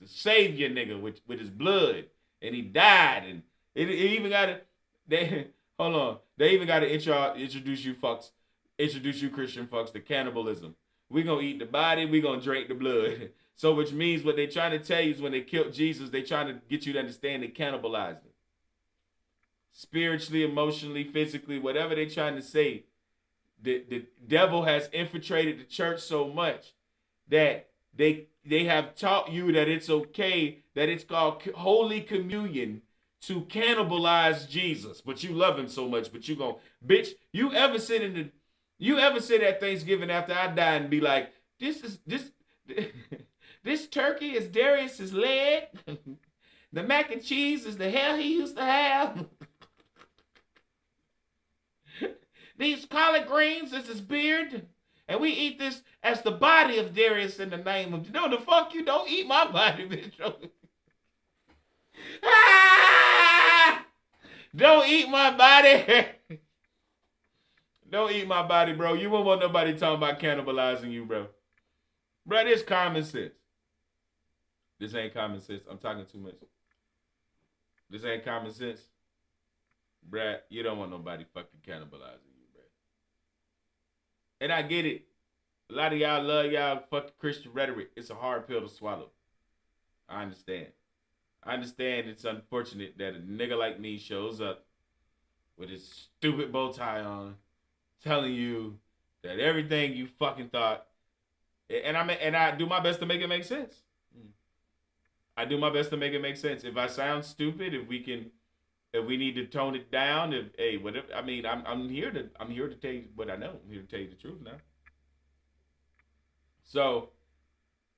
S1: The savior nigga with his blood. And he died. And it even got to, hold on. They even got to introduce you Christian fucks to cannibalism. We gonna eat the body, we gonna drink the blood. So which means what they trying to tell you is when they killed Jesus, they trying to get you to understand they cannibalized him. Spiritually, emotionally, physically, whatever they trying to say, the devil has infiltrated the church so much that they have taught you that it's okay, that it's called Holy Communion to cannibalize Jesus. But you love him so much, but you go, bitch, you ever sit at Thanksgiving after I die and be like, this turkey is Darius's leg. The mac and cheese is the hair he used to have. These collard greens is his beard. And we eat this as the body of Darius in the name of... No, the fuck you don't eat my body, bitch. Ah! Don't eat my body. Don't eat my body, bro. You won't want nobody talking about cannibalizing you, bro. Bro, this common sense. This ain't common sense. I'm talking too much. This ain't common sense. Bruh, you don't want nobody fucking cannibalizing you, bruh. And I get it. A lot of y'all love y'all fucking Christian rhetoric. It's a hard pill to swallow. I understand. I understand it's unfortunate that a nigga like me shows up with his stupid bow tie on, telling you that everything you fucking thought, and I do my best to make it make sense. I do my best to make it make sense. If I sound stupid, if we need to tone it down, whatever. I mean, I'm here to tell you what I know. I'm here to tell you the truth now. So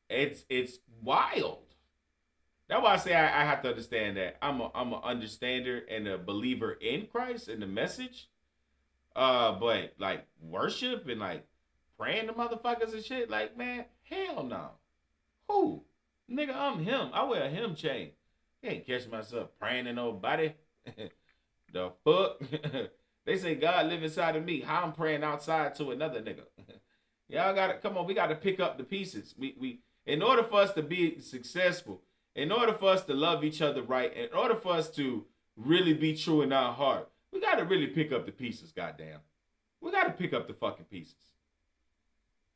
S1: it's wild. That's why I say I have to understand that I'm an understander and a believer in Christ and the message. But like worship and like praying to motherfuckers and shit, like, man, hell no. Who? Nigga, I'm him. I wear a him chain. Can't catch myself praying to nobody. The fuck? They say God live inside of me. How I'm praying outside to another nigga. Y'all gotta come on, we gotta pick up the pieces. We in order for us to be successful, in order for us to love each other right, in order for us to really be true in our heart, we gotta really pick up the pieces, goddamn. We gotta pick up the fucking pieces.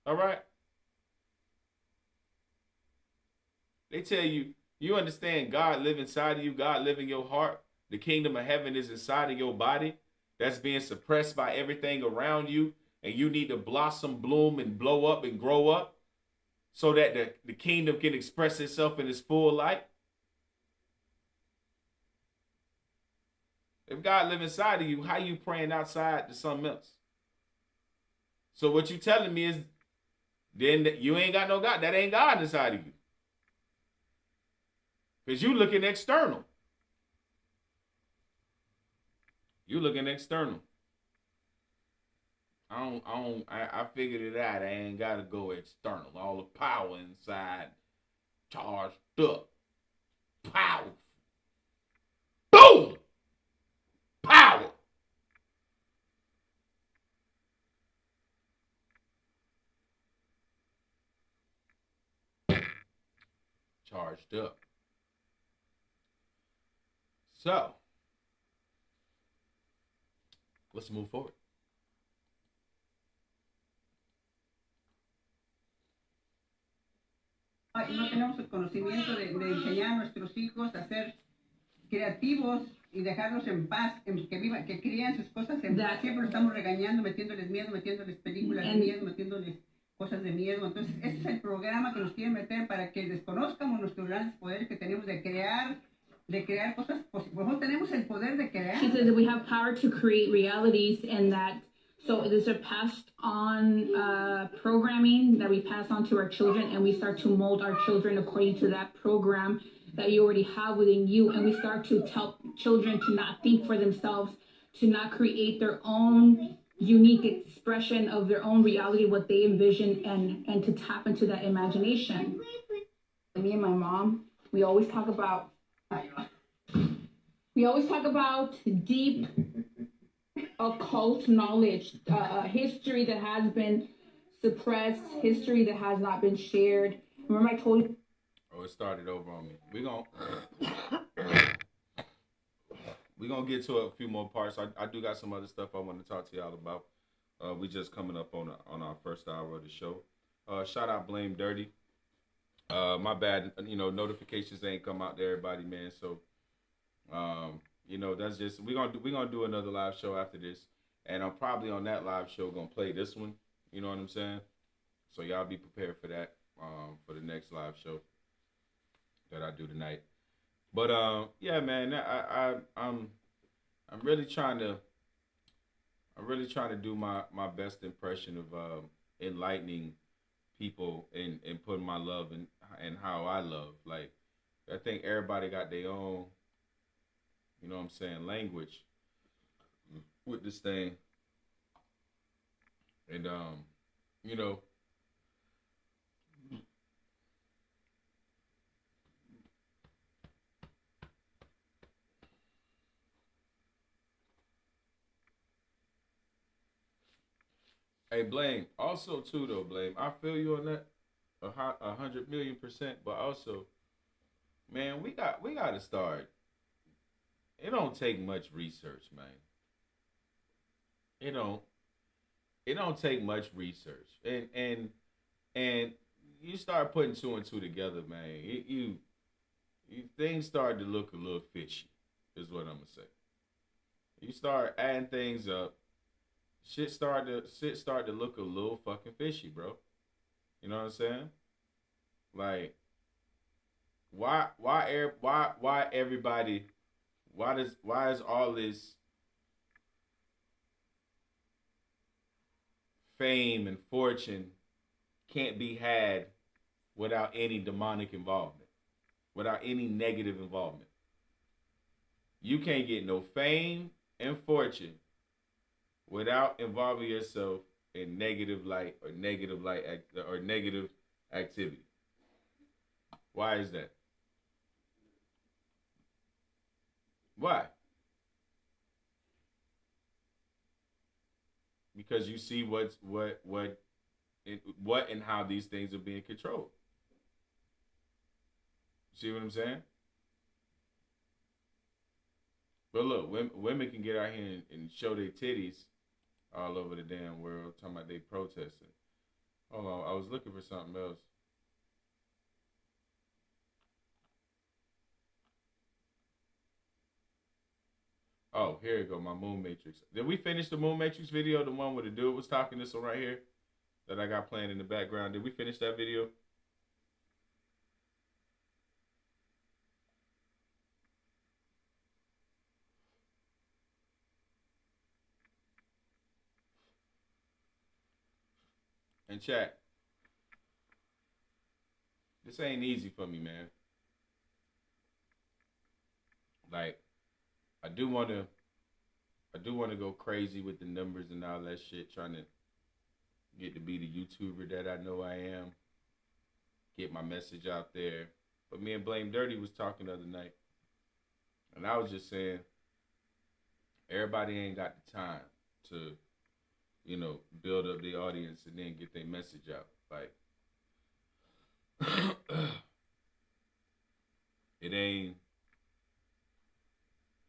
S1: Alright? They tell you, you understand God live inside of you, God live in your heart. The kingdom of heaven is inside of your body. That's being suppressed by everything around you. And you need to blossom, bloom, and blow up and grow up so that the kingdom can express itself in its full light. If God live inside of you, how you praying outside to something else? So what you telling me is then you ain't got no God. That ain't God inside of you. Because you looking external. You looking external. I figured it out. I ain't gotta go external. All the power inside, charged up, powerful. Boom! Power. Charged up. So, let's move forward.
S6: No tenemos el conocimiento de enseñar a nuestros hijos a ser creativos y dejarlos en paz, que crían sus cosas en paz. Siempre los estamos regañando, metiéndoles miedo, metiéndoles películas de miedo, metiéndoles cosas de miedo. Entonces, ese es el programa que nos quieren meter para que desconozcamos nuestros grandes poderes que tenemos de crear cosas posibles. Nosotros tenemos el poder de crear.
S5: She says that we have power to create realities, and that so there's a passed on programming that we pass on to our children, and we start to mold our children according to that program that you already have within you. And we start to tell children to not think for themselves, to not create their own unique expression of their own reality, what they envision, and to tap into that imagination. Me and my mom, we always talk about deep occult knowledge, history that has been suppressed, history that has not been shared. Remember I told you?
S1: Oh, it started over on me. We're gonna get to a few more parts. I do got some other stuff I want to talk to y'all about. We just coming up on our first hour of the show. Shout out Blame Dirty. My bad, notifications ain't come out to everybody, man. So that's just we're gonna do another live show after this. And I'm probably on that live show gonna play this one. You know what I'm saying? So y'all be prepared for that, for the next live show that I do tonight. But yeah, man, I'm really trying to do my best impression of enlightening people and putting my love in how I love. Like, I think everybody got their own, language with this thing. And hey, Blame. Also, too, though, Blame. I feel you on that 100,000,000%. But also, man, we got to start. It don't take much research, man. It don't. it don't take much research, and you start putting two and two together, man. You things start to look a little fishy, is what I'm gonna say. You start adding things up, shit start to look a little fucking fishy, bro. You know what I'm saying? Like, why everybody, why is all this fame and fortune can't be had without any demonic involvement, without any negative involvement? You can't get no fame and fortune without involving yourself in negative light or negative activity. Why is that? Why? Because you see what and how these things are being controlled. See what I'm saying? But look, women can get out here and show their titties all over the damn world, talking about they protesting. Hold on, I was looking for something else. Oh, here you go, my Moon Matrix. Did we finish the Moon Matrix video, the one where the dude was talking, this one right here, that I got playing in the background? Did we finish that video? And chat, this ain't easy for me, man. Like, I do want to go crazy with the numbers and all that shit, trying to get to be the YouTuber that I know I am, get my message out there. But me and Blame Dirty was talking the other night, and I was just saying, everybody ain't got the time to, build up the audience and then get their message out. Like, it ain't.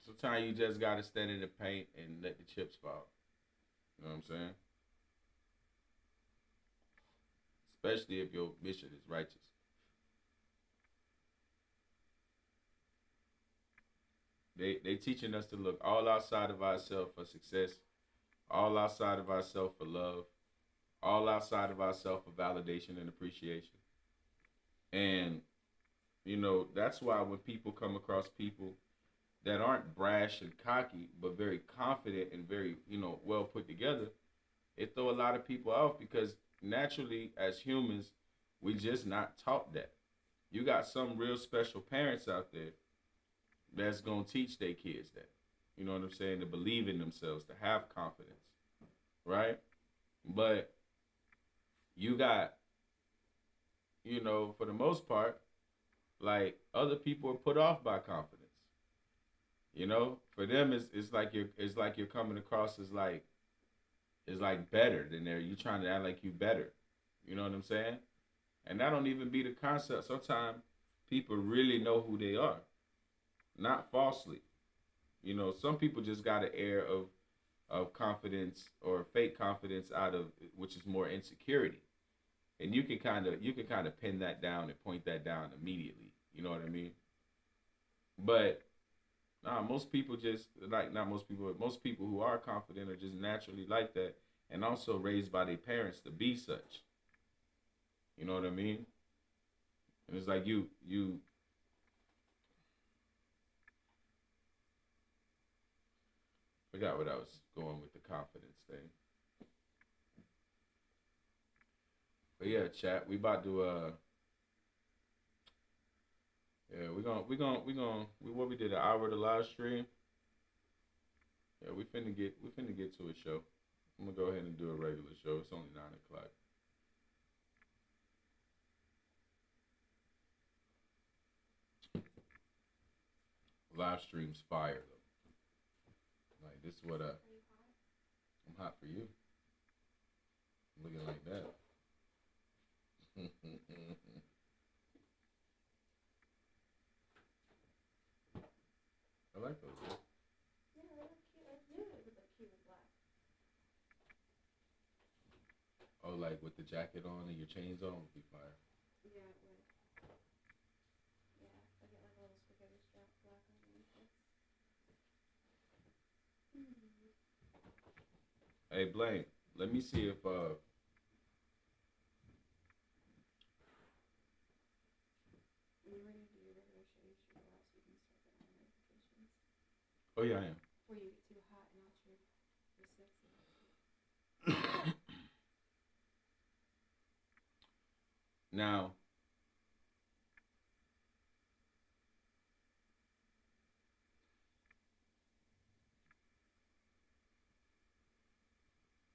S1: Sometimes you just gotta stand in the paint and let the chips fall. You know what I'm saying? Especially if your mission is righteous. They teaching us to look all outside of ourselves for success, all outside of ourselves for love, all outside of ourselves for validation and appreciation. And, that's why when people come across people that aren't brash and cocky, but very confident and very, well put together, it throw a lot of people off, because naturally, as humans, we just not taught that. You got some real special parents out there that's going to teach their kids that. You know what I'm saying? To believe in themselves, to have confidence, right? But you got, for the most part, like, other people are put off by confidence. For them, it's like you're coming across as like better than you trying to act like you better. You know what I'm saying? And that don't even be the concept. Sometimes people really know who they are, not falsely. Some people just got an air of confidence or fake confidence out of, which is more insecurity, and you can kind of pin that down and point that down immediately. You know what I mean? But most people just, like, not most people, but most people who are confident are just naturally like that, and also raised by their parents to be such. You know what I mean? And it's like you forgot what I was going with the confidence thing. But yeah, chat, we about to we did an hour of the live stream. Yeah, we finna get to a show. I'm gonna go ahead and do a regular show. It's only 9:00. Live stream's fire though. Like, this is what I'm hot for you. Looking like that. I like those. Yeah, they look cute. I knew it would look cute with black. like with the jacket on and your chains on would be fire.
S7: Yeah, it would. Yeah, I get like a little spaghetti strap black underneath it.
S1: Hey, Blaine, let me see if
S7: When you're ready to do your regular show, you should go out so you can start getting all notifications.
S1: oh yeah, I am.
S7: Before you get too hot and out your sexy.
S1: Now,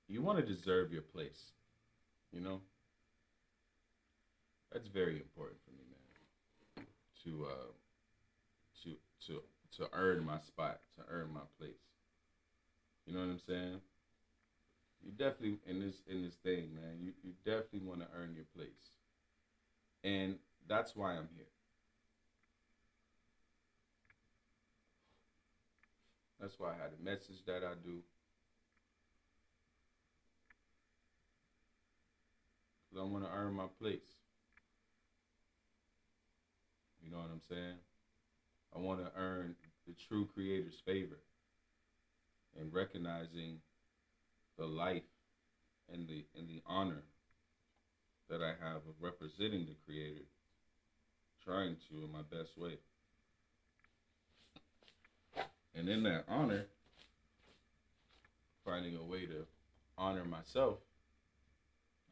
S1: you want to deserve your place, you know? That's very important for me, man. To earn my spot, to earn my place. You know what I'm saying? You definitely in this thing, man. You definitely want to earn your place, and that's why I'm here. That's why I had a message that I do. 'Cause I want to earn my place. You know what I'm saying? I want to earn the true creator's favor and recognizing the life and the honor that I have of representing the creator, trying to in my best way. And in that honor, finding a way to honor myself,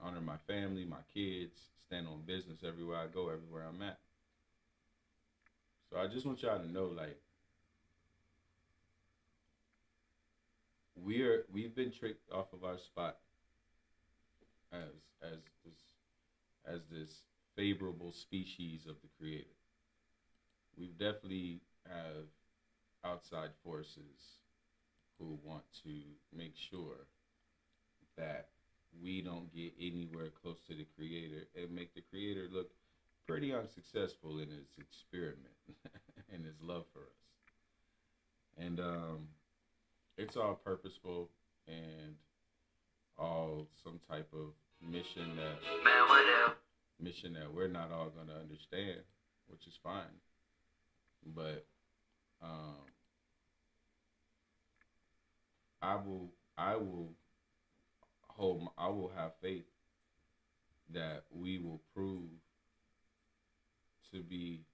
S1: honor my family, my kids, stand on business everywhere I go, everywhere I'm at. So I just want y'all to know, like, we've been tricked off of our spot as this favorable species of the creator. We definitely have outside forces who want to make sure that we don't get anywhere close to the creator and make the creator look pretty unsuccessful in his experiment and his love for us. And it's all purposeful and all some type of mission that we're not all gonna understand, which is fine. But I will have faith that we will prove to be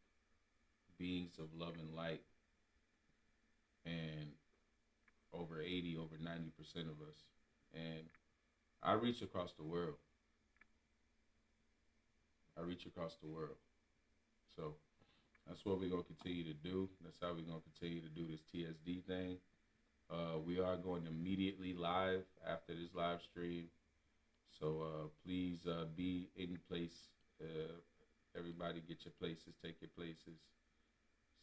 S1: beings of love and light, and over 90% of us. And I reach across the world. So that's what we're going to continue to do. That's how we're going to continue to do this TSD thing. We are going immediately live after this live stream. So please be in place. Everybody get your places, take your places.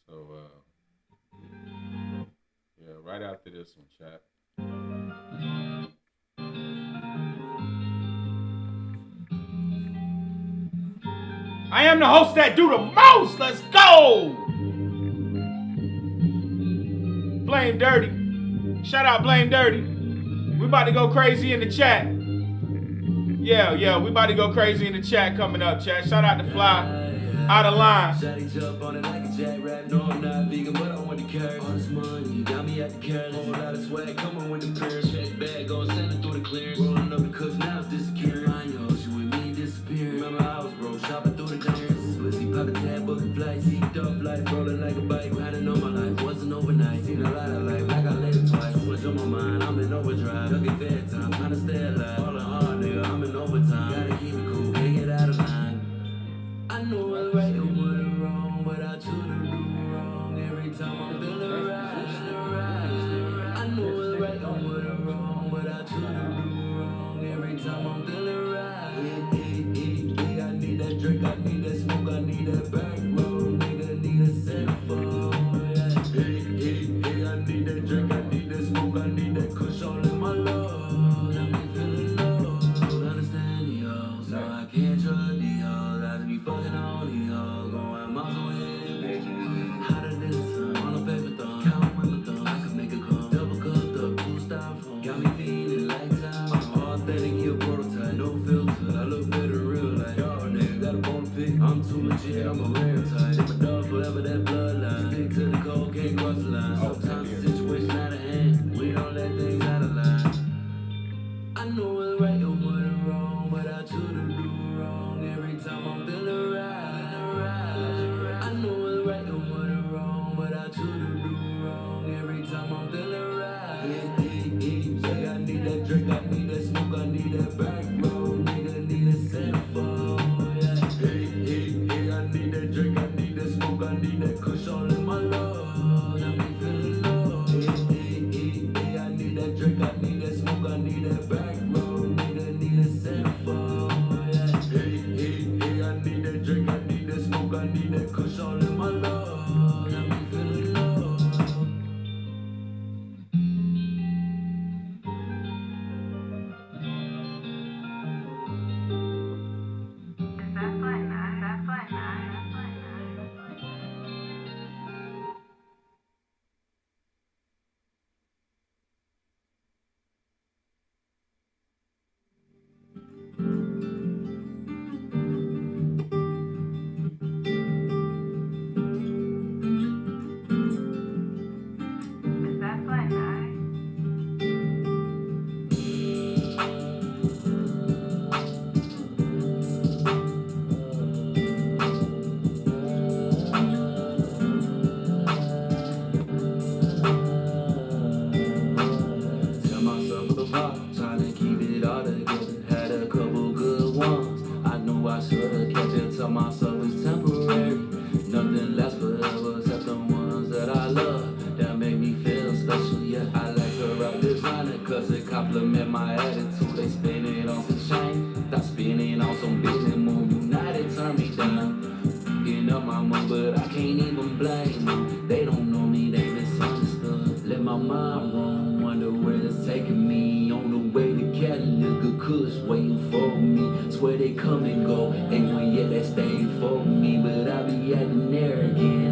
S1: So, yeah, right after this one, chat. I am the host that do the most. Let's go. Blame Dirty. Shout out Blame Dirty. We about to go crazy in the chat. Yeah, we about to go crazy in the chat coming up, chat. Shout out to Fly. Out of line.
S8: Shawty jump on it like a jack rap. No, I'm not vegan, but I want the carrot. All this money, got me at the carrot. Whole lot of swag, come on with the prayers. Check bag, go send it through the clearance. Rolling up the cooks, now it's disappearing. Fine, yo, she with me disappearing. Remember I was broke, shopping through the clearance. Pussy poppin' tab, booking flights. Heat up life, rolling like a bike. Riding on my life, wasn't overnight. Seen a lot of life, like I lived twice. Too much on my mind, I'm in overdrive. Duck it fair time, trying to stay alive. All hard, nigga, I'm in overtime. Gotta keep it cool, can't get out of line. I know it's right and what is wrong, but I choose to do wrong every time I'm feeling right. I know it's right and what is wrong, but I choose to do wrong every time I'm feeling right. I need that drink, I need that smoke, I need that back road, nigga need a cell phone. I need that drink, I need that smoke, I need that kush all in my love. Got me feeling low, don't understand the hoes, so I can't trust the hoes. I just be fucking on the hoes. I need that kush all in my love. Got me feeling love. I need that drink, I need that smoke, I need that back road. Need a centerfold. Yeah. I need that drink, I need that smoke, I need that kush all in my love. Got me feeling love. Tell myself apart, trying to keep it all together. Had a couple good ones. I knew I should've kept it. Tell myself it's temporary. Nothing lasts forever except the ones that I love. That make me feel special, yeah. I like to rock designer cause it compliment my attitude. They spin it on some chain, stop spinning on some business move. United turn me down. Getting up my mood, but I can't even blame them. They don't know me, they misunderstood. Let my mind roam, wonder where it's taking me. On the way to Cali, good kush waiting for me. Swear they come and go, ain't one yet that stayed for me. But I be acting arrogant.